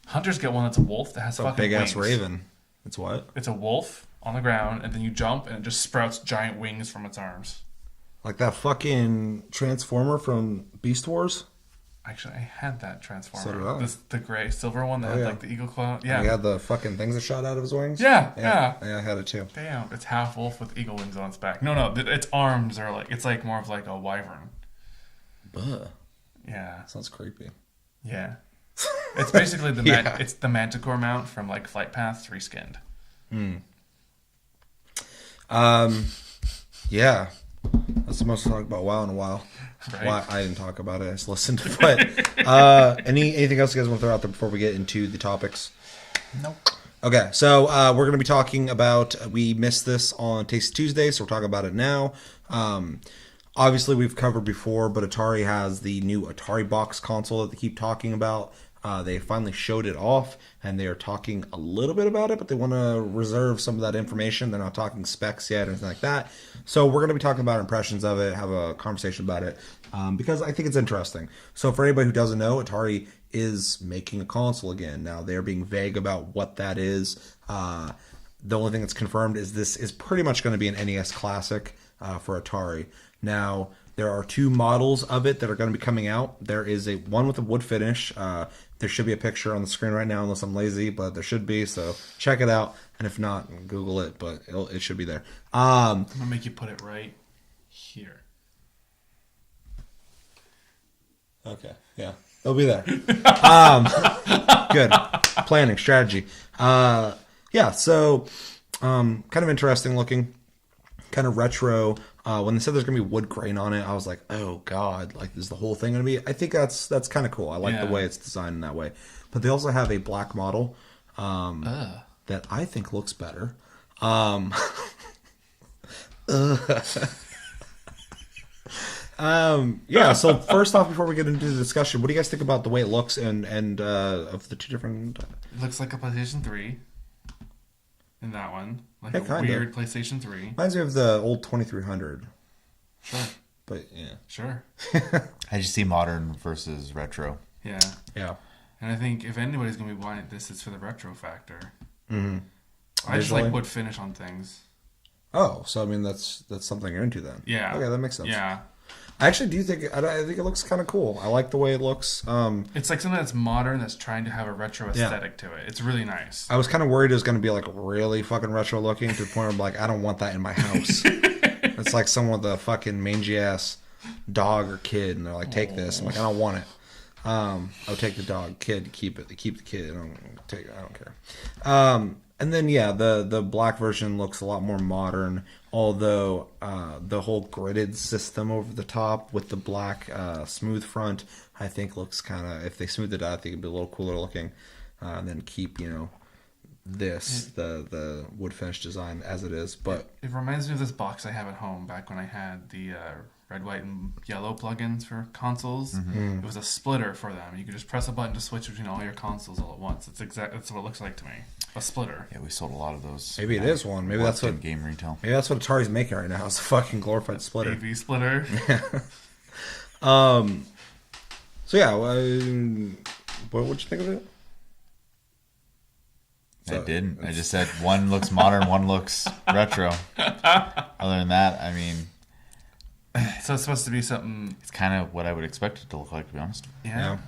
Hunters get one that's a wolf that has a fucking big wings. ass raven. It's what? It's a wolf on the ground, and then you jump, and it just sprouts giant wings from its arms. Like that fucking Transformer from Beast Wars? Actually, I had that transformer. So did I. The gray silver one that had like the eagle claw. Yeah. He had the fucking things that shot out of his wings. Yeah. I had it too. Damn, it's half wolf with eagle wings on its back. No, its arms are like it's like more of like a wyvern. Buh. Yeah. Sounds creepy. Yeah. It's basically it's the Manticore mount from like Flight Paths reskinned. Yeah. That's the most I talked about WoW in a while. Right. Well, I didn't talk about it. I just listened. But anything else you guys want to throw out there before we get into the topics? Nope. Okay, so we're going to be talking about, we missed this on Taste Tuesday, so we're talking about it now. Obviously, we've covered before, but Atari has the new Ataribox console that they keep talking about. They finally showed it off, and they are talking a little bit about it, but they want to reserve some of that information. They're not talking specs yet or anything like that. So we're going to be talking about impressions of it, have a conversation about it, because I think it's interesting. So for anybody who doesn't know, Atari is making a console again. Now, they're being vague about what that is. The only thing that's confirmed is this is pretty much going to be an NES Classic for Atari. Now, there are two models of it that are going to be coming out. There is one with a wood finish. There should be a picture on the screen right now, unless I'm lazy, but there should be. So check it out, and if not, Google it. But it should be there. I'm gonna make you put it right here. Okay, yeah, it'll be there. Good planning strategy. Yeah, so kind of interesting looking, kind of retro. When they said there's gonna be wood grain on it, I was like, oh god, like is the whole thing gonna be? I think that's kind of cool. I like the way it's designed in that way. But they also have a black model that I think looks better. Yeah. So first off, before we get into the discussion, what do you guys think about the way it looks and of the two different? It looks like a PlayStation 3. In that one, like Yeah, a weird PlayStation 3. Reminds me of the old 2300. Sure. But yeah. Sure. I just see modern versus retro. Yeah. Yeah. And I think if anybody's gonna be buying this, it's for the retro factor. Mm-hmm. I just like wood finish on things. Oh, so I mean that's something you're into then. Yeah. Okay, that makes sense. Yeah. I actually do think I think it looks kind of cool. I like the way it looks. It's like something that's modern that's trying to have a retro aesthetic to it. It's really nice. I was kind of worried it was going to be like really fucking retro looking to the point where I'm like, I don't want that in my house. It's like someone with a fucking mangy ass dog or kid, and they're like, take this. I'm like, I don't want it. I'll take the dog, kid, keep it. Keep the kid. I don't care. And then yeah, the black version looks a lot more modern. Although the whole gridded system over the top with the black smooth front, I think looks kind of, if they smooth it out, I think it'd be a little cooler looking. And then keep the wood finish design as it is. But it reminds me of this box I have at home back when I had the red, white, and yellow plugins for consoles. Mm-hmm. It was a splitter for them. You could just press a button to switch between all your consoles all at once. That's what it looks like to me. A splitter. Yeah, we sold a lot of those. Maybe it is one. Maybe that's what game retail. Maybe that's what Atari's making right now. It's a fucking glorified splitter. AV splitter. So yeah, what'd you think of it? I didn't. I just said one looks modern, one looks retro. Other than that, I mean, so it's supposed to be something. It's kind of what I would expect it to look like, to be honest. Yeah.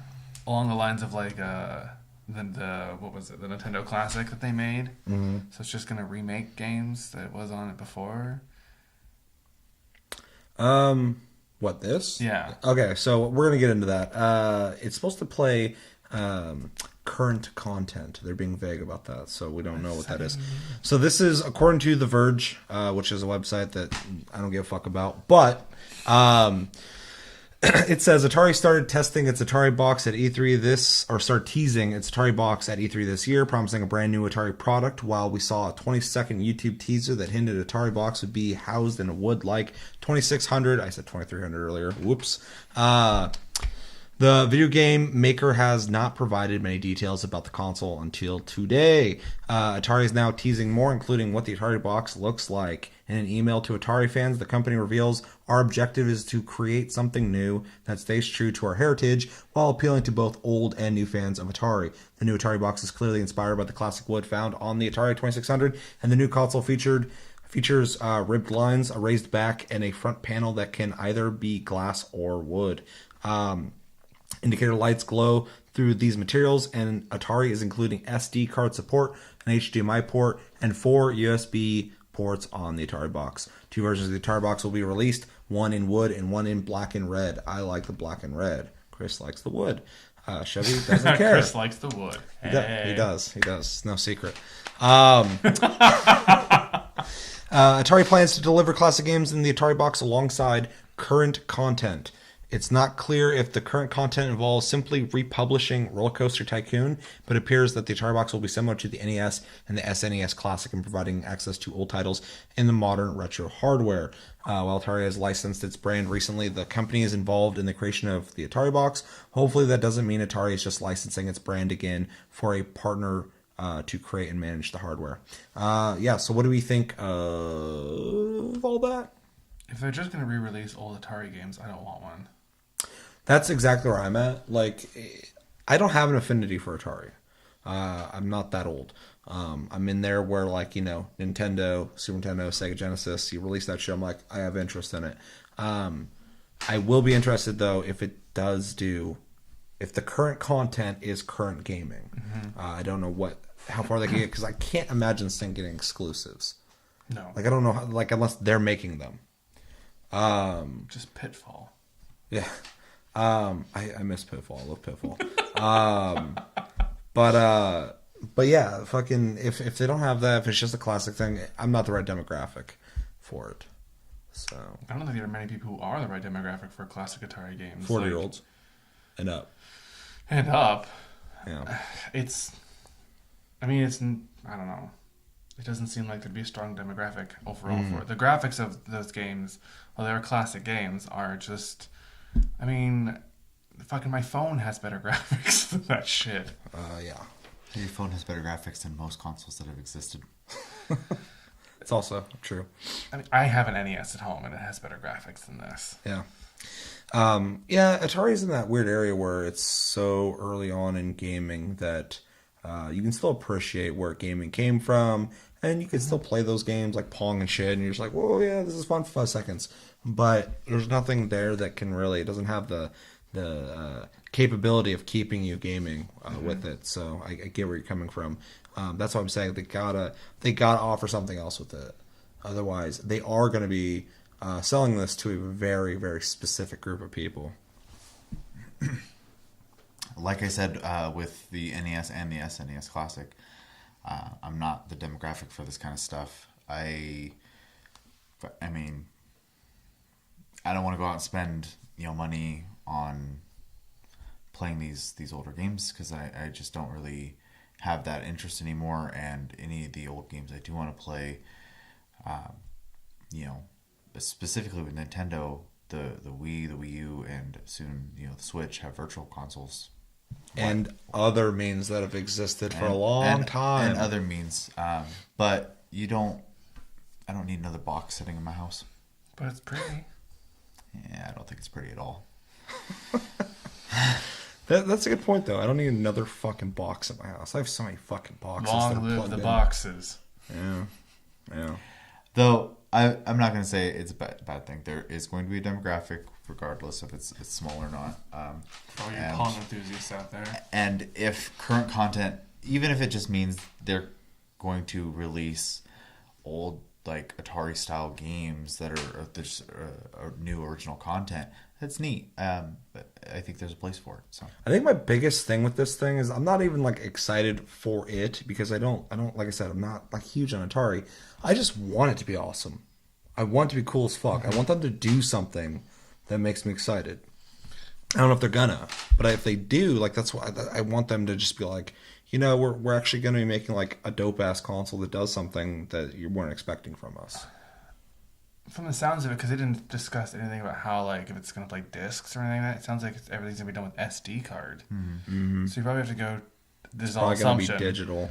Along the lines of like what was it? The Nintendo Classic that they made. Mm-hmm. So it's just gonna remake games that was on it before. What, this? Yeah. Okay, so we're gonna get into that. It's supposed to play current content. They're being vague about that, so we don't know what that is. So this is according to The Verge, which is a website that I don't give a fuck about, but it says Atari started testing its Ataribox at E3 started teasing its Ataribox at E3 this year, promising a brand new Atari product. While we saw a 20-second YouTube teaser that hinted Ataribox would be housed in a wood-like 2600. I said 2300 earlier. Whoops. The video game maker has not provided many details about the console until today. Atari is now teasing more, including what the Ataribox looks like. In an email to Atari fans, the company reveals, our objective is to create something new that stays true to our heritage while appealing to both old and new fans of Atari. The new Ataribox is clearly inspired by the classic wood found on the Atari 2600, and the new console features ribbed lines, a raised back, and a front panel that can either be glass or wood. Indicator lights glow through these materials, and Atari is including SD card support, an HDMI port, and 4 USB ports on the Ataribox. 2 versions of the Ataribox will be released, one in wood and one in black and red. I like the black and red. Chris likes the wood. Chevy doesn't care. Chris likes the wood. Hey. He does. It's no secret. Atari plans to deliver classic games in the Ataribox alongside current content. It's not clear if the current content involves simply republishing Roller Coaster Tycoon, but it appears that the Ataribox will be similar to the NES and the SNES Classic in providing access to old titles in the modern retro hardware. While Atari has licensed its brand recently, the company is involved in the creation of the Ataribox. Hopefully that doesn't mean Atari is just licensing its brand again for a partner to create and manage the hardware. So what do we think of all that? If they're just going to re-release old Atari games, I don't want one. That's exactly where I'm at. Like, I don't have an affinity for Atari. I'm not that old. I'm in there where, like, you know, Nintendo, Super Nintendo, Sega Genesis, you release that shit, I'm like, I have interest in it. I will be interested, though, if it does if the current content is current gaming. Mm-hmm. I don't know how far they can get, because I can't imagine this thing getting exclusives. No. Like, I don't know, unless they're making them. Just Pitfall. Yeah. I miss Pitfall. I love Pitfall. But yeah, fucking if they don't have that, if it's just a classic thing, I'm not the right demographic for it. So I don't think there are many people who are the right demographic for classic Atari games. 40-year-olds and up. And up. Yeah. I don't know. It doesn't seem like there'd be a strong demographic overall for it. The graphics of those games, while they're classic games, are just... I mean, fucking my phone has better graphics than that shit. Yeah. Your phone has better graphics than most consoles that have existed. It's also true. I mean, I have an NES at home, and it has better graphics than this. Yeah. Atari's in that weird area where it's so early on in gaming that you can still appreciate where gaming came from, and you can still play those games like Pong and shit, and you're just like, whoa, yeah, this is fun for 5 seconds. But there's nothing there that can really, it doesn't have the capability of keeping you gaming with it. So I get where you're coming from. That's what I'm saying. They gotta offer something else with it. Otherwise, they are going to be selling this to a very, very specific group of people. Like I said, with the NES and the SNES Classic, I'm not the demographic for this kind of stuff. I mean, I don't want to go out and spend money on playing these older games because I just don't really have that interest anymore. And any of the old games I do want to play, specifically with Nintendo, the Wii, the Wii U, and soon the Switch have virtual consoles. And other means that have existed for a long time. And other means. But I don't need another box sitting in my house. But it's pretty. Yeah, I don't think it's pretty at all. That's a good point, though. I don't need another fucking box in my house. I have so many fucking boxes. Long live the boxes. Yeah. Though I'm not going to say it's a bad thing. There is going to be a demographic, regardless if it's small or not. For all your Pong enthusiasts out there. And if current content, even if it just means they're going to release old like Atari style games that are new original content, that's neat. But I think there's a place for it. So I think my biggest thing with this thing is I'm not even like excited for it because I don't like I said, I'm not like huge on Atari. I just want it to be awesome. I want it to be cool as fuck. I want them to do something that makes me excited. I don't know if they're gonna, but if they do, like that's why I want them to just be like, we're actually going to be making like a dope ass console that does something that you weren't expecting from us. From the sounds of it, because they didn't discuss anything about how like if it's going to play discs or anything like that, it sounds like everything's going to be done with SD card. Mm-hmm. So you probably have to go. This is all assumption. It's probably going to be digital.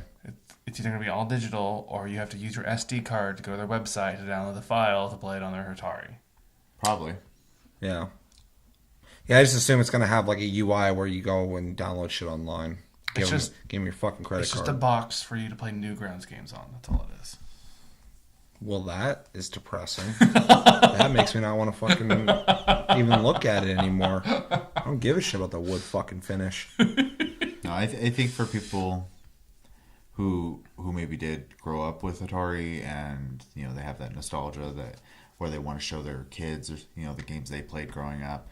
It's either going to be all digital, or you have to use your SD card to go to their website to download the file to play it on their Atari. Probably. Yeah. Yeah, I just assume it's going to have like a UI where you go and download shit online. Give me your fucking credit card. It's just a box for you to play Newgrounds games on. That's all it is. Well, that is depressing. That makes me not want to fucking even look at it anymore. I don't give a shit about the wood fucking finish. No, I think for people who maybe did grow up with Atari and they have that nostalgia that where they want to show their kids or the games they played growing up,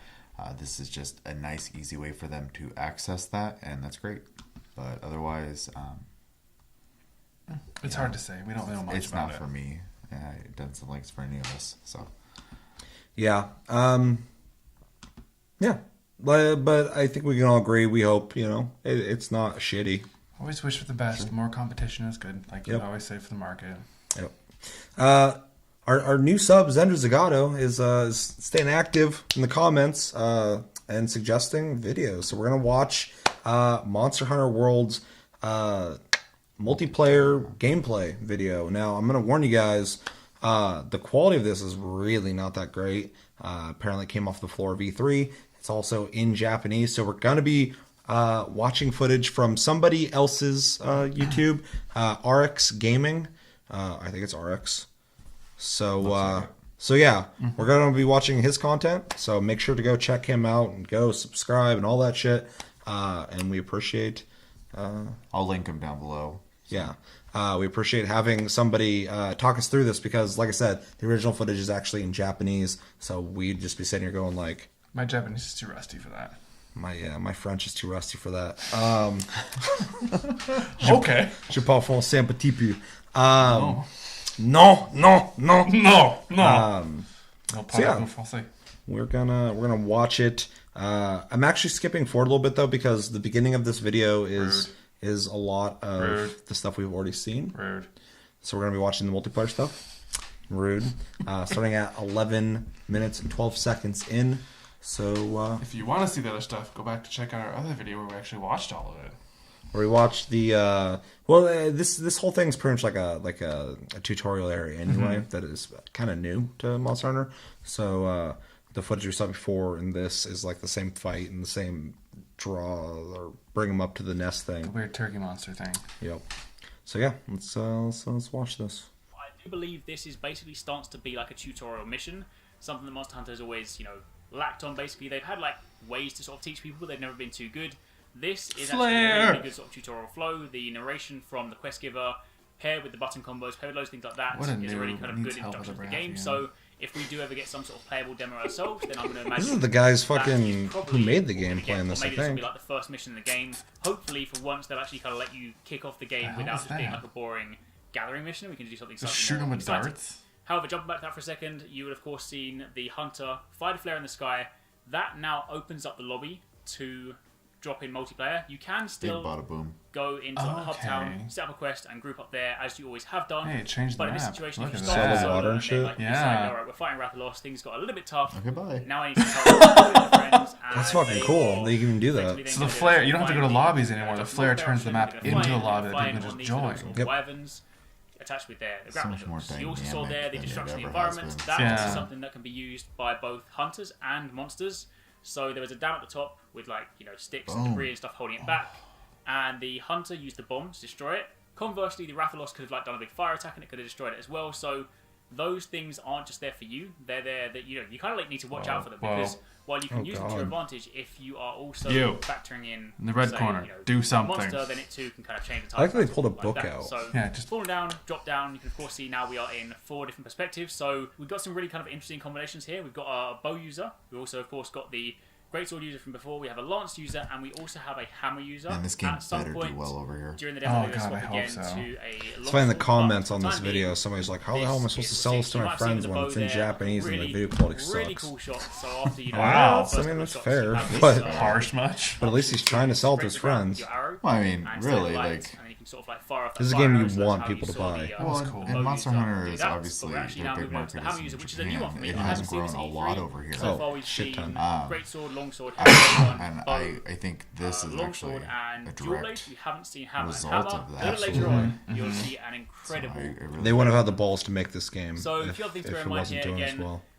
this is just a nice, easy way for them to access that, and that's great. But otherwise, it's hard to say. We don't know much it's about not it. for me. It doesn't seem like it's for any of us. So Yeah. Yeah. But I think we can all agree. We hope it's not shitty. Always wish for the best. More competition is good, like you always say for the market. Yep. Our new sub Zender Zagato is staying active in the comments and suggesting videos. So we're gonna watch Monster Hunter World's multiplayer gameplay video. Now I'm gonna warn you guys, the quality of this is really not that great. Apparently it came off the floor of E3. It's also in Japanese, so we're gonna be watching footage from somebody else's YouTube, Arekkz Gaming. I think it's Arekkz. So yeah, we're going to be watching his content. So make sure to go check him out and go subscribe and all that shit. And we appreciate... I'll link him down below. Yeah. We appreciate having somebody talk us through this because, like I said, the original footage is actually in Japanese. So we'd just be sitting here going like... My Japanese is too rusty for that. My French is too rusty for that. Okay. Je parle français un petit peu. No. No. No. No, So yeah. français. We're gonna watch it. I'm actually skipping forward a little bit though because the beginning of this video is a lot of the stuff we've already seen. Rude. So we're gonna be watching the multiplayer stuff. Rude. Starting at 11 minutes and 12 seconds in. So If you want to see the other stuff, go back to check out our other video where we actually watched all of it. where we watched the this whole thing's pretty much like a tutorial area anyway that is kind of new to Monster Hunter. So the footage we saw before in this is like the same fight and the same draw or bring them up to the nest The thing. weird turkey monster thing. Yep. So yeah, let's watch this. I do believe this is basically starts to be like a tutorial mission, something that Monster Hunter has always, lacked on. Basically, they've had like ways to sort of teach people, but they've never been too good. This is actually a really good sort of tutorial flow. The narration from the quest giver, paired with the button combos, paired with loads of things like that, is a really kind of good introduction to the game. So if we do ever get some sort of playable demo ourselves, then I'm going to imagine This is the guys that fucking is who probably made the what we're game gonna playing get. this, Or I maybe this will think. be like the first mission in the game. Hopefully, for once, they'll actually kind of let you kick off the game without just being like a boring gathering mission. We can do something Just slightly shoot more them with exciting. darts. However, jumping back to that for a second, you would have, of course, seen the Hunter fired a flare in the sky. That now opens up the lobby to drop in multiplayer. You can Big still bada boom. go into like, the hub Okay. town, set up a quest, and group up there as you always have done. Hey, it changed the But in this map. situation, Look if you at start that. with Water solo and and shit. then like, you Yeah. decide, alright, we're fighting Rathalos, things got a little bit tough. Okay, bye. Now I need to help with the friends. That's fucking cool. That you can even do that. So the flare, you don't have to go to lobbies anymore. The flare turns the map into the lobby that people can just join. Yep. Wyverns attached with their So much grappling more hooks. You also saw dynamic there the than it destruction of the ever has environment. been. That Yeah. is something that can be used by both hunters and monsters. So there was a dam at the top with sticks and Boom. debris and stuff holding it back, and the hunter used the bomb to destroy it. Conversely, the Rathalos could have done a big fire attack and it could have destroyed it as well. So those things aren't just there for you; they're there that you kind of need to watch out for them because while you can use them to your advantage, if you are also factoring in the red corner, do something. Monster, then it too can kind of change the I like that time they pulled a like book that. out. So Yeah, just- falling down, drop down. You can of course see now we are in 4 different perspectives. So we've got some really kind of interesting combinations here. We've got our bow user. We also of course got the greatsword user from before. We have a lance user, and we also have a hammer user. And this game At some better do point well over here. during the demo, Oh, we're going to God, swap I hope again so. to a It's funny in the longsword, comments but on for this the time video, being, somebody's like, "How the hell am I supposed to sell this to you my might have seen friends the when bow it's in there, Japanese and the really, video quality really sucks?" cool shot. So after you know, Wow. the first I mean, couple that's shots, fair, you have but- this, Harsh much? But at least he's trying to sell it to his straight friends. your arrow, Well, I mean, and really, stay light, like, and then you can sort of fire off This is that a game fire you arrow, so that's want how people you to saw buy. the, That was cool. and bow Monster user Hunter do is that. obviously But we're actually now their big moving on to market the hammer is in user, which is a new one for Japan. me. It I has haven't seen grown this a E3. lot over here. So Oh, far we've shit seen ton. greatsword, longsword, hammer, And bow, I think this is actually longsword a and dual blade. direct We haven't seen hammer and result hammer. of A that. little later on, you'll see an incredible. I really They wouldn't have had the balls to make this game So if if you have things to bear it in mind wasn't here doing as again, well.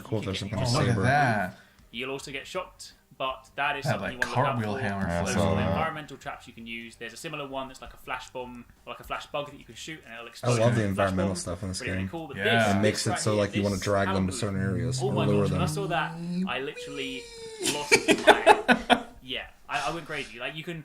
of cool if there's some kind Oh, of look at saber. that. You'll also get shocked, but that is That, something like, you want to cartwheel look out for. hammer Yeah, There's so- some environmental traps you can use. There's a similar one that's like a flash bomb or like a flash bug that you can shoot and it'll I explode. love the Flash environmental bomb. stuff in this Really, really game. cool. But Yeah. this, It makes it right so here, like you want to this drag them to power certain areas Oh or my lure gosh, when I them. saw that, I literally lost my... Yeah, I went crazy. Like, you can...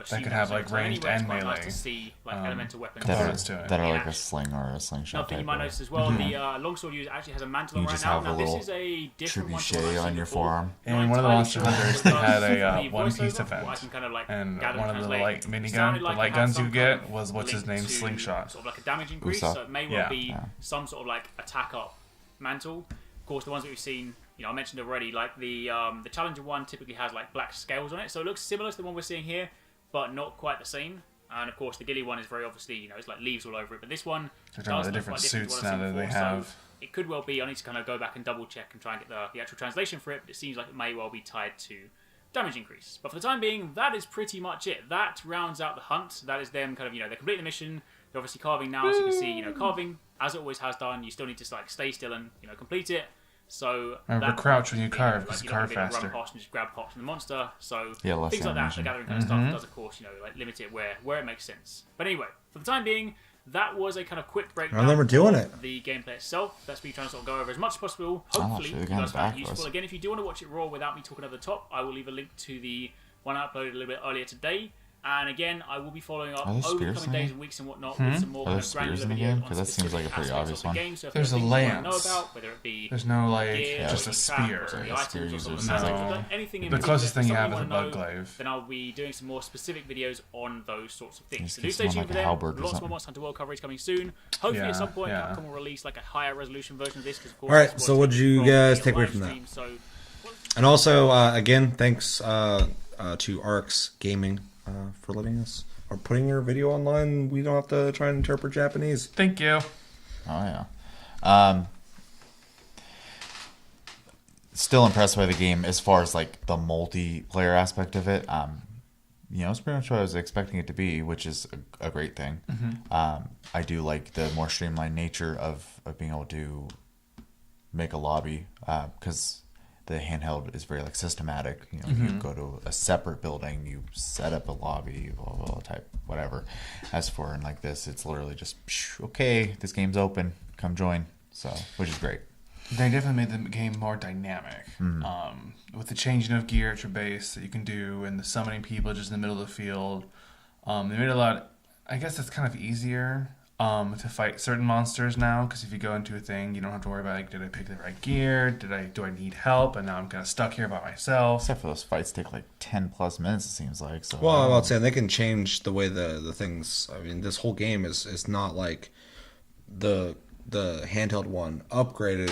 I'd assume that could have so. like So ranged anyway, it's and quite melee nice to see like elemental weapons. components to it. that are Yeah. like a sling or a slingshot. Another thing you type might of- notice as well, the longsword user actually has a mantle You on right just now. have a Now this little is a different one to what I've trebuchet seen on your before. forearm. And Not one of the entirely Monster sure Hunters, what they it had does a from the One Piece voiceover, event. what I can kind of like And gather one and of the translate. light minigun, Sounded the like light it had guns some you kind get of was what's his link name, to Slingshot. Sort of like a damage increase, Usopp. so it may well Yeah. be some sort of like attack up mantle. Of course, the ones that we've seen, I mentioned already, like the Challenger one typically has like black scales on it, so it looks similar to the one we're seeing here, but not quite the same. And of course, the Ghillie one is very obviously, it's like leaves all over it. But this one They're talking about the does look different quite different to suits what I've now seen that they before, so have. it could well be. I need to kind of go back and double check and try and get the actual translation for it. But it seems like it may well be tied to damage increase. But for the time being, that is pretty much it. That rounds out the hunt. That is them kind of, they complete the mission. They're obviously carving now, as you can see, carving as it always has done. You still need to like stay still and complete it. So Remember, crouch when you carve, because like, you carve you don't faster. run past and just grab pots from the monster. So Yeah, less things like that, the animation. gathering kind of stuff does, of course, like limit it where it makes sense. But anyway, for the time being, that was a kind of quick breakdown. I remember doing of it. The gameplay itself. That's me trying to sort of go over as much as possible. Oh, Hopefully, sure, you kind guys of find back it useful. was. Again, if you do want to watch it raw without me talking over the top, I will leave a link to the one I uploaded a little bit earlier today. And again, I will be following up Are there over the spears coming in the days game? and weeks and whatnot with some more Are there kind of granular spears in the videos game? on 'Cause that seems like a pretty specific obvious aspects of one. the game. So if There's there are a things you want to know lance. about, whether it be There's no like gear, just a or spear. or some of the Like a items spear or some of user the seems magic, like- anything in The particular, closest thing you something have is a wanna bug know, glaive. then I'll be doing some more specific videos on those sorts of things. Just So do get stay someone tuned like for a them. halberd or Lots more something. Monster Hunter World coverage coming soon. Hopefully Yeah, at some point yeah. Capcom will release like a higher resolution version of this. Because of course, Alright, it's so what what'd you from guys the take away live from that? stream, so And also, again, thanks to Arekkz Gaming for letting us or putting your video online. We don't have to try and interpret Japanese. Thank you. Oh yeah. Still impressed by the game as far as like the multiplayer aspect of it. It's pretty much what I was expecting it to be, which is a great thing. I do like the more streamlined nature of being able to make a lobby because the handheld is very like systematic. You go to a separate building, you set up a lobby, blah, blah, blah, type whatever. As for in like this, it's literally just okay, this game's open, come join. So, which is great. They definitely made the game more dynamic. With the changing of gear at your base that you can do and the summoning people just in the middle of the field. They made it a lot, I guess it's kind of easier to fight certain monsters now, because if you go into a thing, you don't have to worry about, like, did I pick the right gear? Do I need help? And now I'm kind of stuck here by myself. Except for those fights take like 10 plus minutes, it seems like. So Well, I would say they can change the way the things. I mean, this whole game is not like the handheld one upgraded.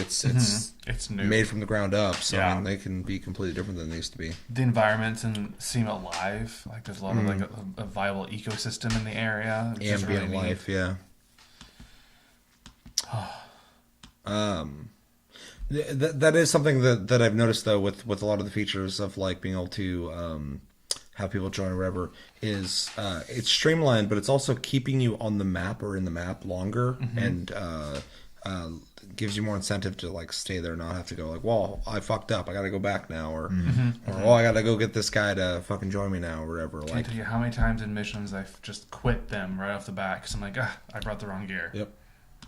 It's new. made from the ground up. So I Yeah. mean, they can be completely different than they used to be. The environments seem alive. Like there's a lot of like a viable ecosystem in the area. Which is Ambient really neat. life, yeah. That is something that I've noticed though with a lot of the features of like being able to have people join or whatever is it's streamlined, but it's also keeping you on the map or in the map longer and gives you more incentive to like stay there, not have to go like, well, I fucked up, I got to go back now, or oh, I got to go get this guy to fucking join me now, or whatever. Can't Like, tell you how many times in missions I've just quit them right off the bat because I'm like, I brought the wrong gear. yep,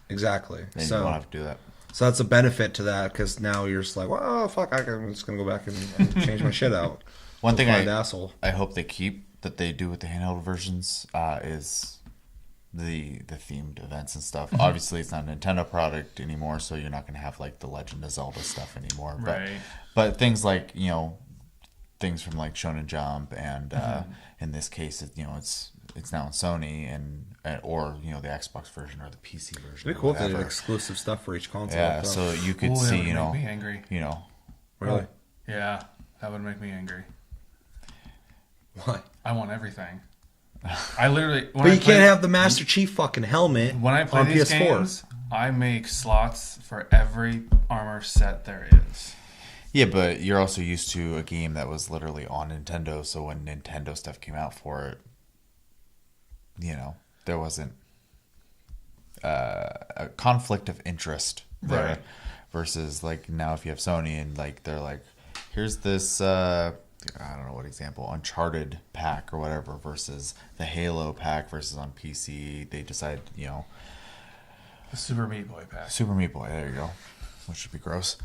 exactly. then you So won't have to do that. So that's a benefit to that because now you're just like, well, fuck, I'm just gonna go back and change my shit out. One thing Blind asshole. I hope they keep that they do with the handheld versions is the themed events and stuff. Obviously, it's not a Nintendo product anymore, so you're not going to have like the Legend of Zelda stuff anymore. Right. But things like things from like Shonen Jump and in this case, it's now on Sony or the Xbox version or the PC version. It'd be or cool if they did whatever. exclusive stuff for each console. Yeah, so. so you could Ooh, that see would make me angry. Really? Yeah, that would make me angry. Why? I want everything. I literally. But you can't have the Master Chief fucking helmet When I play on these PS4. games, I make slots for every armor set there is. Yeah, but you're also used to a game that was literally on Nintendo, so when Nintendo stuff came out for it, there wasn't a conflict of interest there. Right. Versus, like, now if you have Sony and, like, they're like, here's this, I don't know what example, Uncharted pack or whatever versus the Halo pack versus on PC, they decide, The Super Meat Boy pack. Super Meat Boy, there you go. Which should be gross.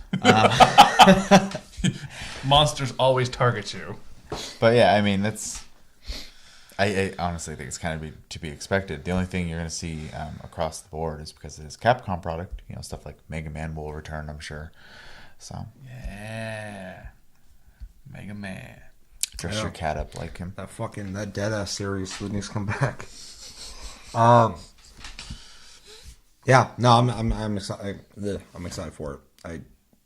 Monsters always target you. But yeah, I mean, that's. I honestly think it's kind of to be expected. The only thing you're going to see across the board is because it is a Capcom product. Stuff like Mega Man will return, I'm sure. So Yeah. Mega Man. dress your cat up like him. That Deadass series that needs to come back. Yeah, no, I'm excited. I'm excited for it. I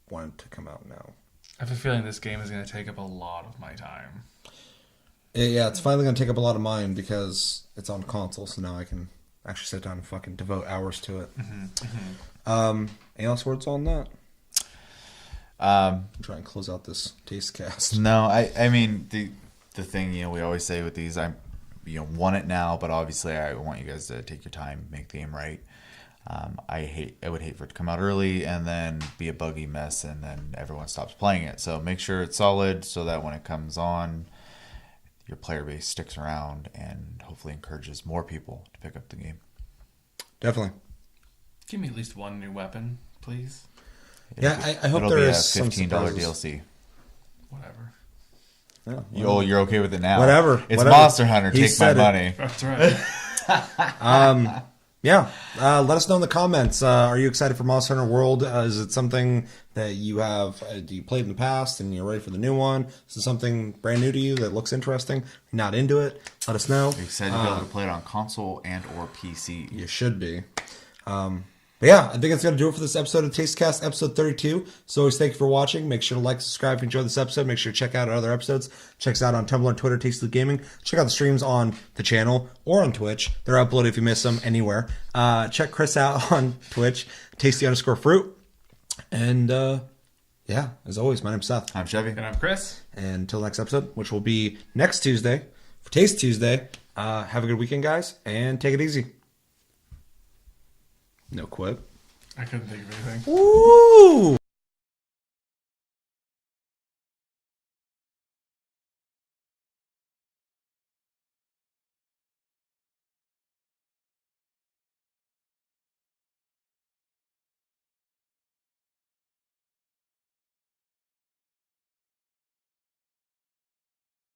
want it to come out now. I have a feeling this game is going to take up a lot of my time. Yeah, it's finally going to take up a lot of mine because it's on console, so now I can actually sit down and fucking devote hours to it. Any last words on that? Try and close out this taste cast. No, I mean the thing we always say with these, I want it now, but obviously I want you guys to take your time, make the game right. I would hate for it to come out early and then be a buggy mess and then everyone stops playing it. So make sure it's solid so that when it comes on, your player base sticks around and hopefully encourages more people to pick up the game. definitely. Give me at least one new weapon, please. Yeah, I hope It'll there be a is some $15 surprises. DLC. Whatever. Yeah, You're okay with it now? Whatever. It's whatever. Monster Hunter. He Take my said it. money. That's right. Yeah. Let us know in the comments. Are you excited for Monster Hunter World? Is it something that you have you played in the past and you're ready for the new one? Is it something brand new to you that looks interesting? You're not into it? Let us know. You're excited to be able to play it on console and or PC. You should be. But yeah, I think that's going to do it for this episode of TasteCast, episode 32. So always thank you for watching. Make sure to like, subscribe if you enjoyed this episode. Make sure to check out our other episodes. Check us out on Tumblr and Twitter, Tasteless Gaming. Check out the streams on the channel or on Twitch. They're uploaded if you miss them anywhere. Check Chris out on Twitch, tasty_fruit. And yeah, as always, my name's Seth. I'm Chevy. And I'm Chris. And until next episode, which will be next Tuesday for Taste Tuesday, have a good weekend, guys, and take it easy. No quit. I couldn't think of anything. Woo!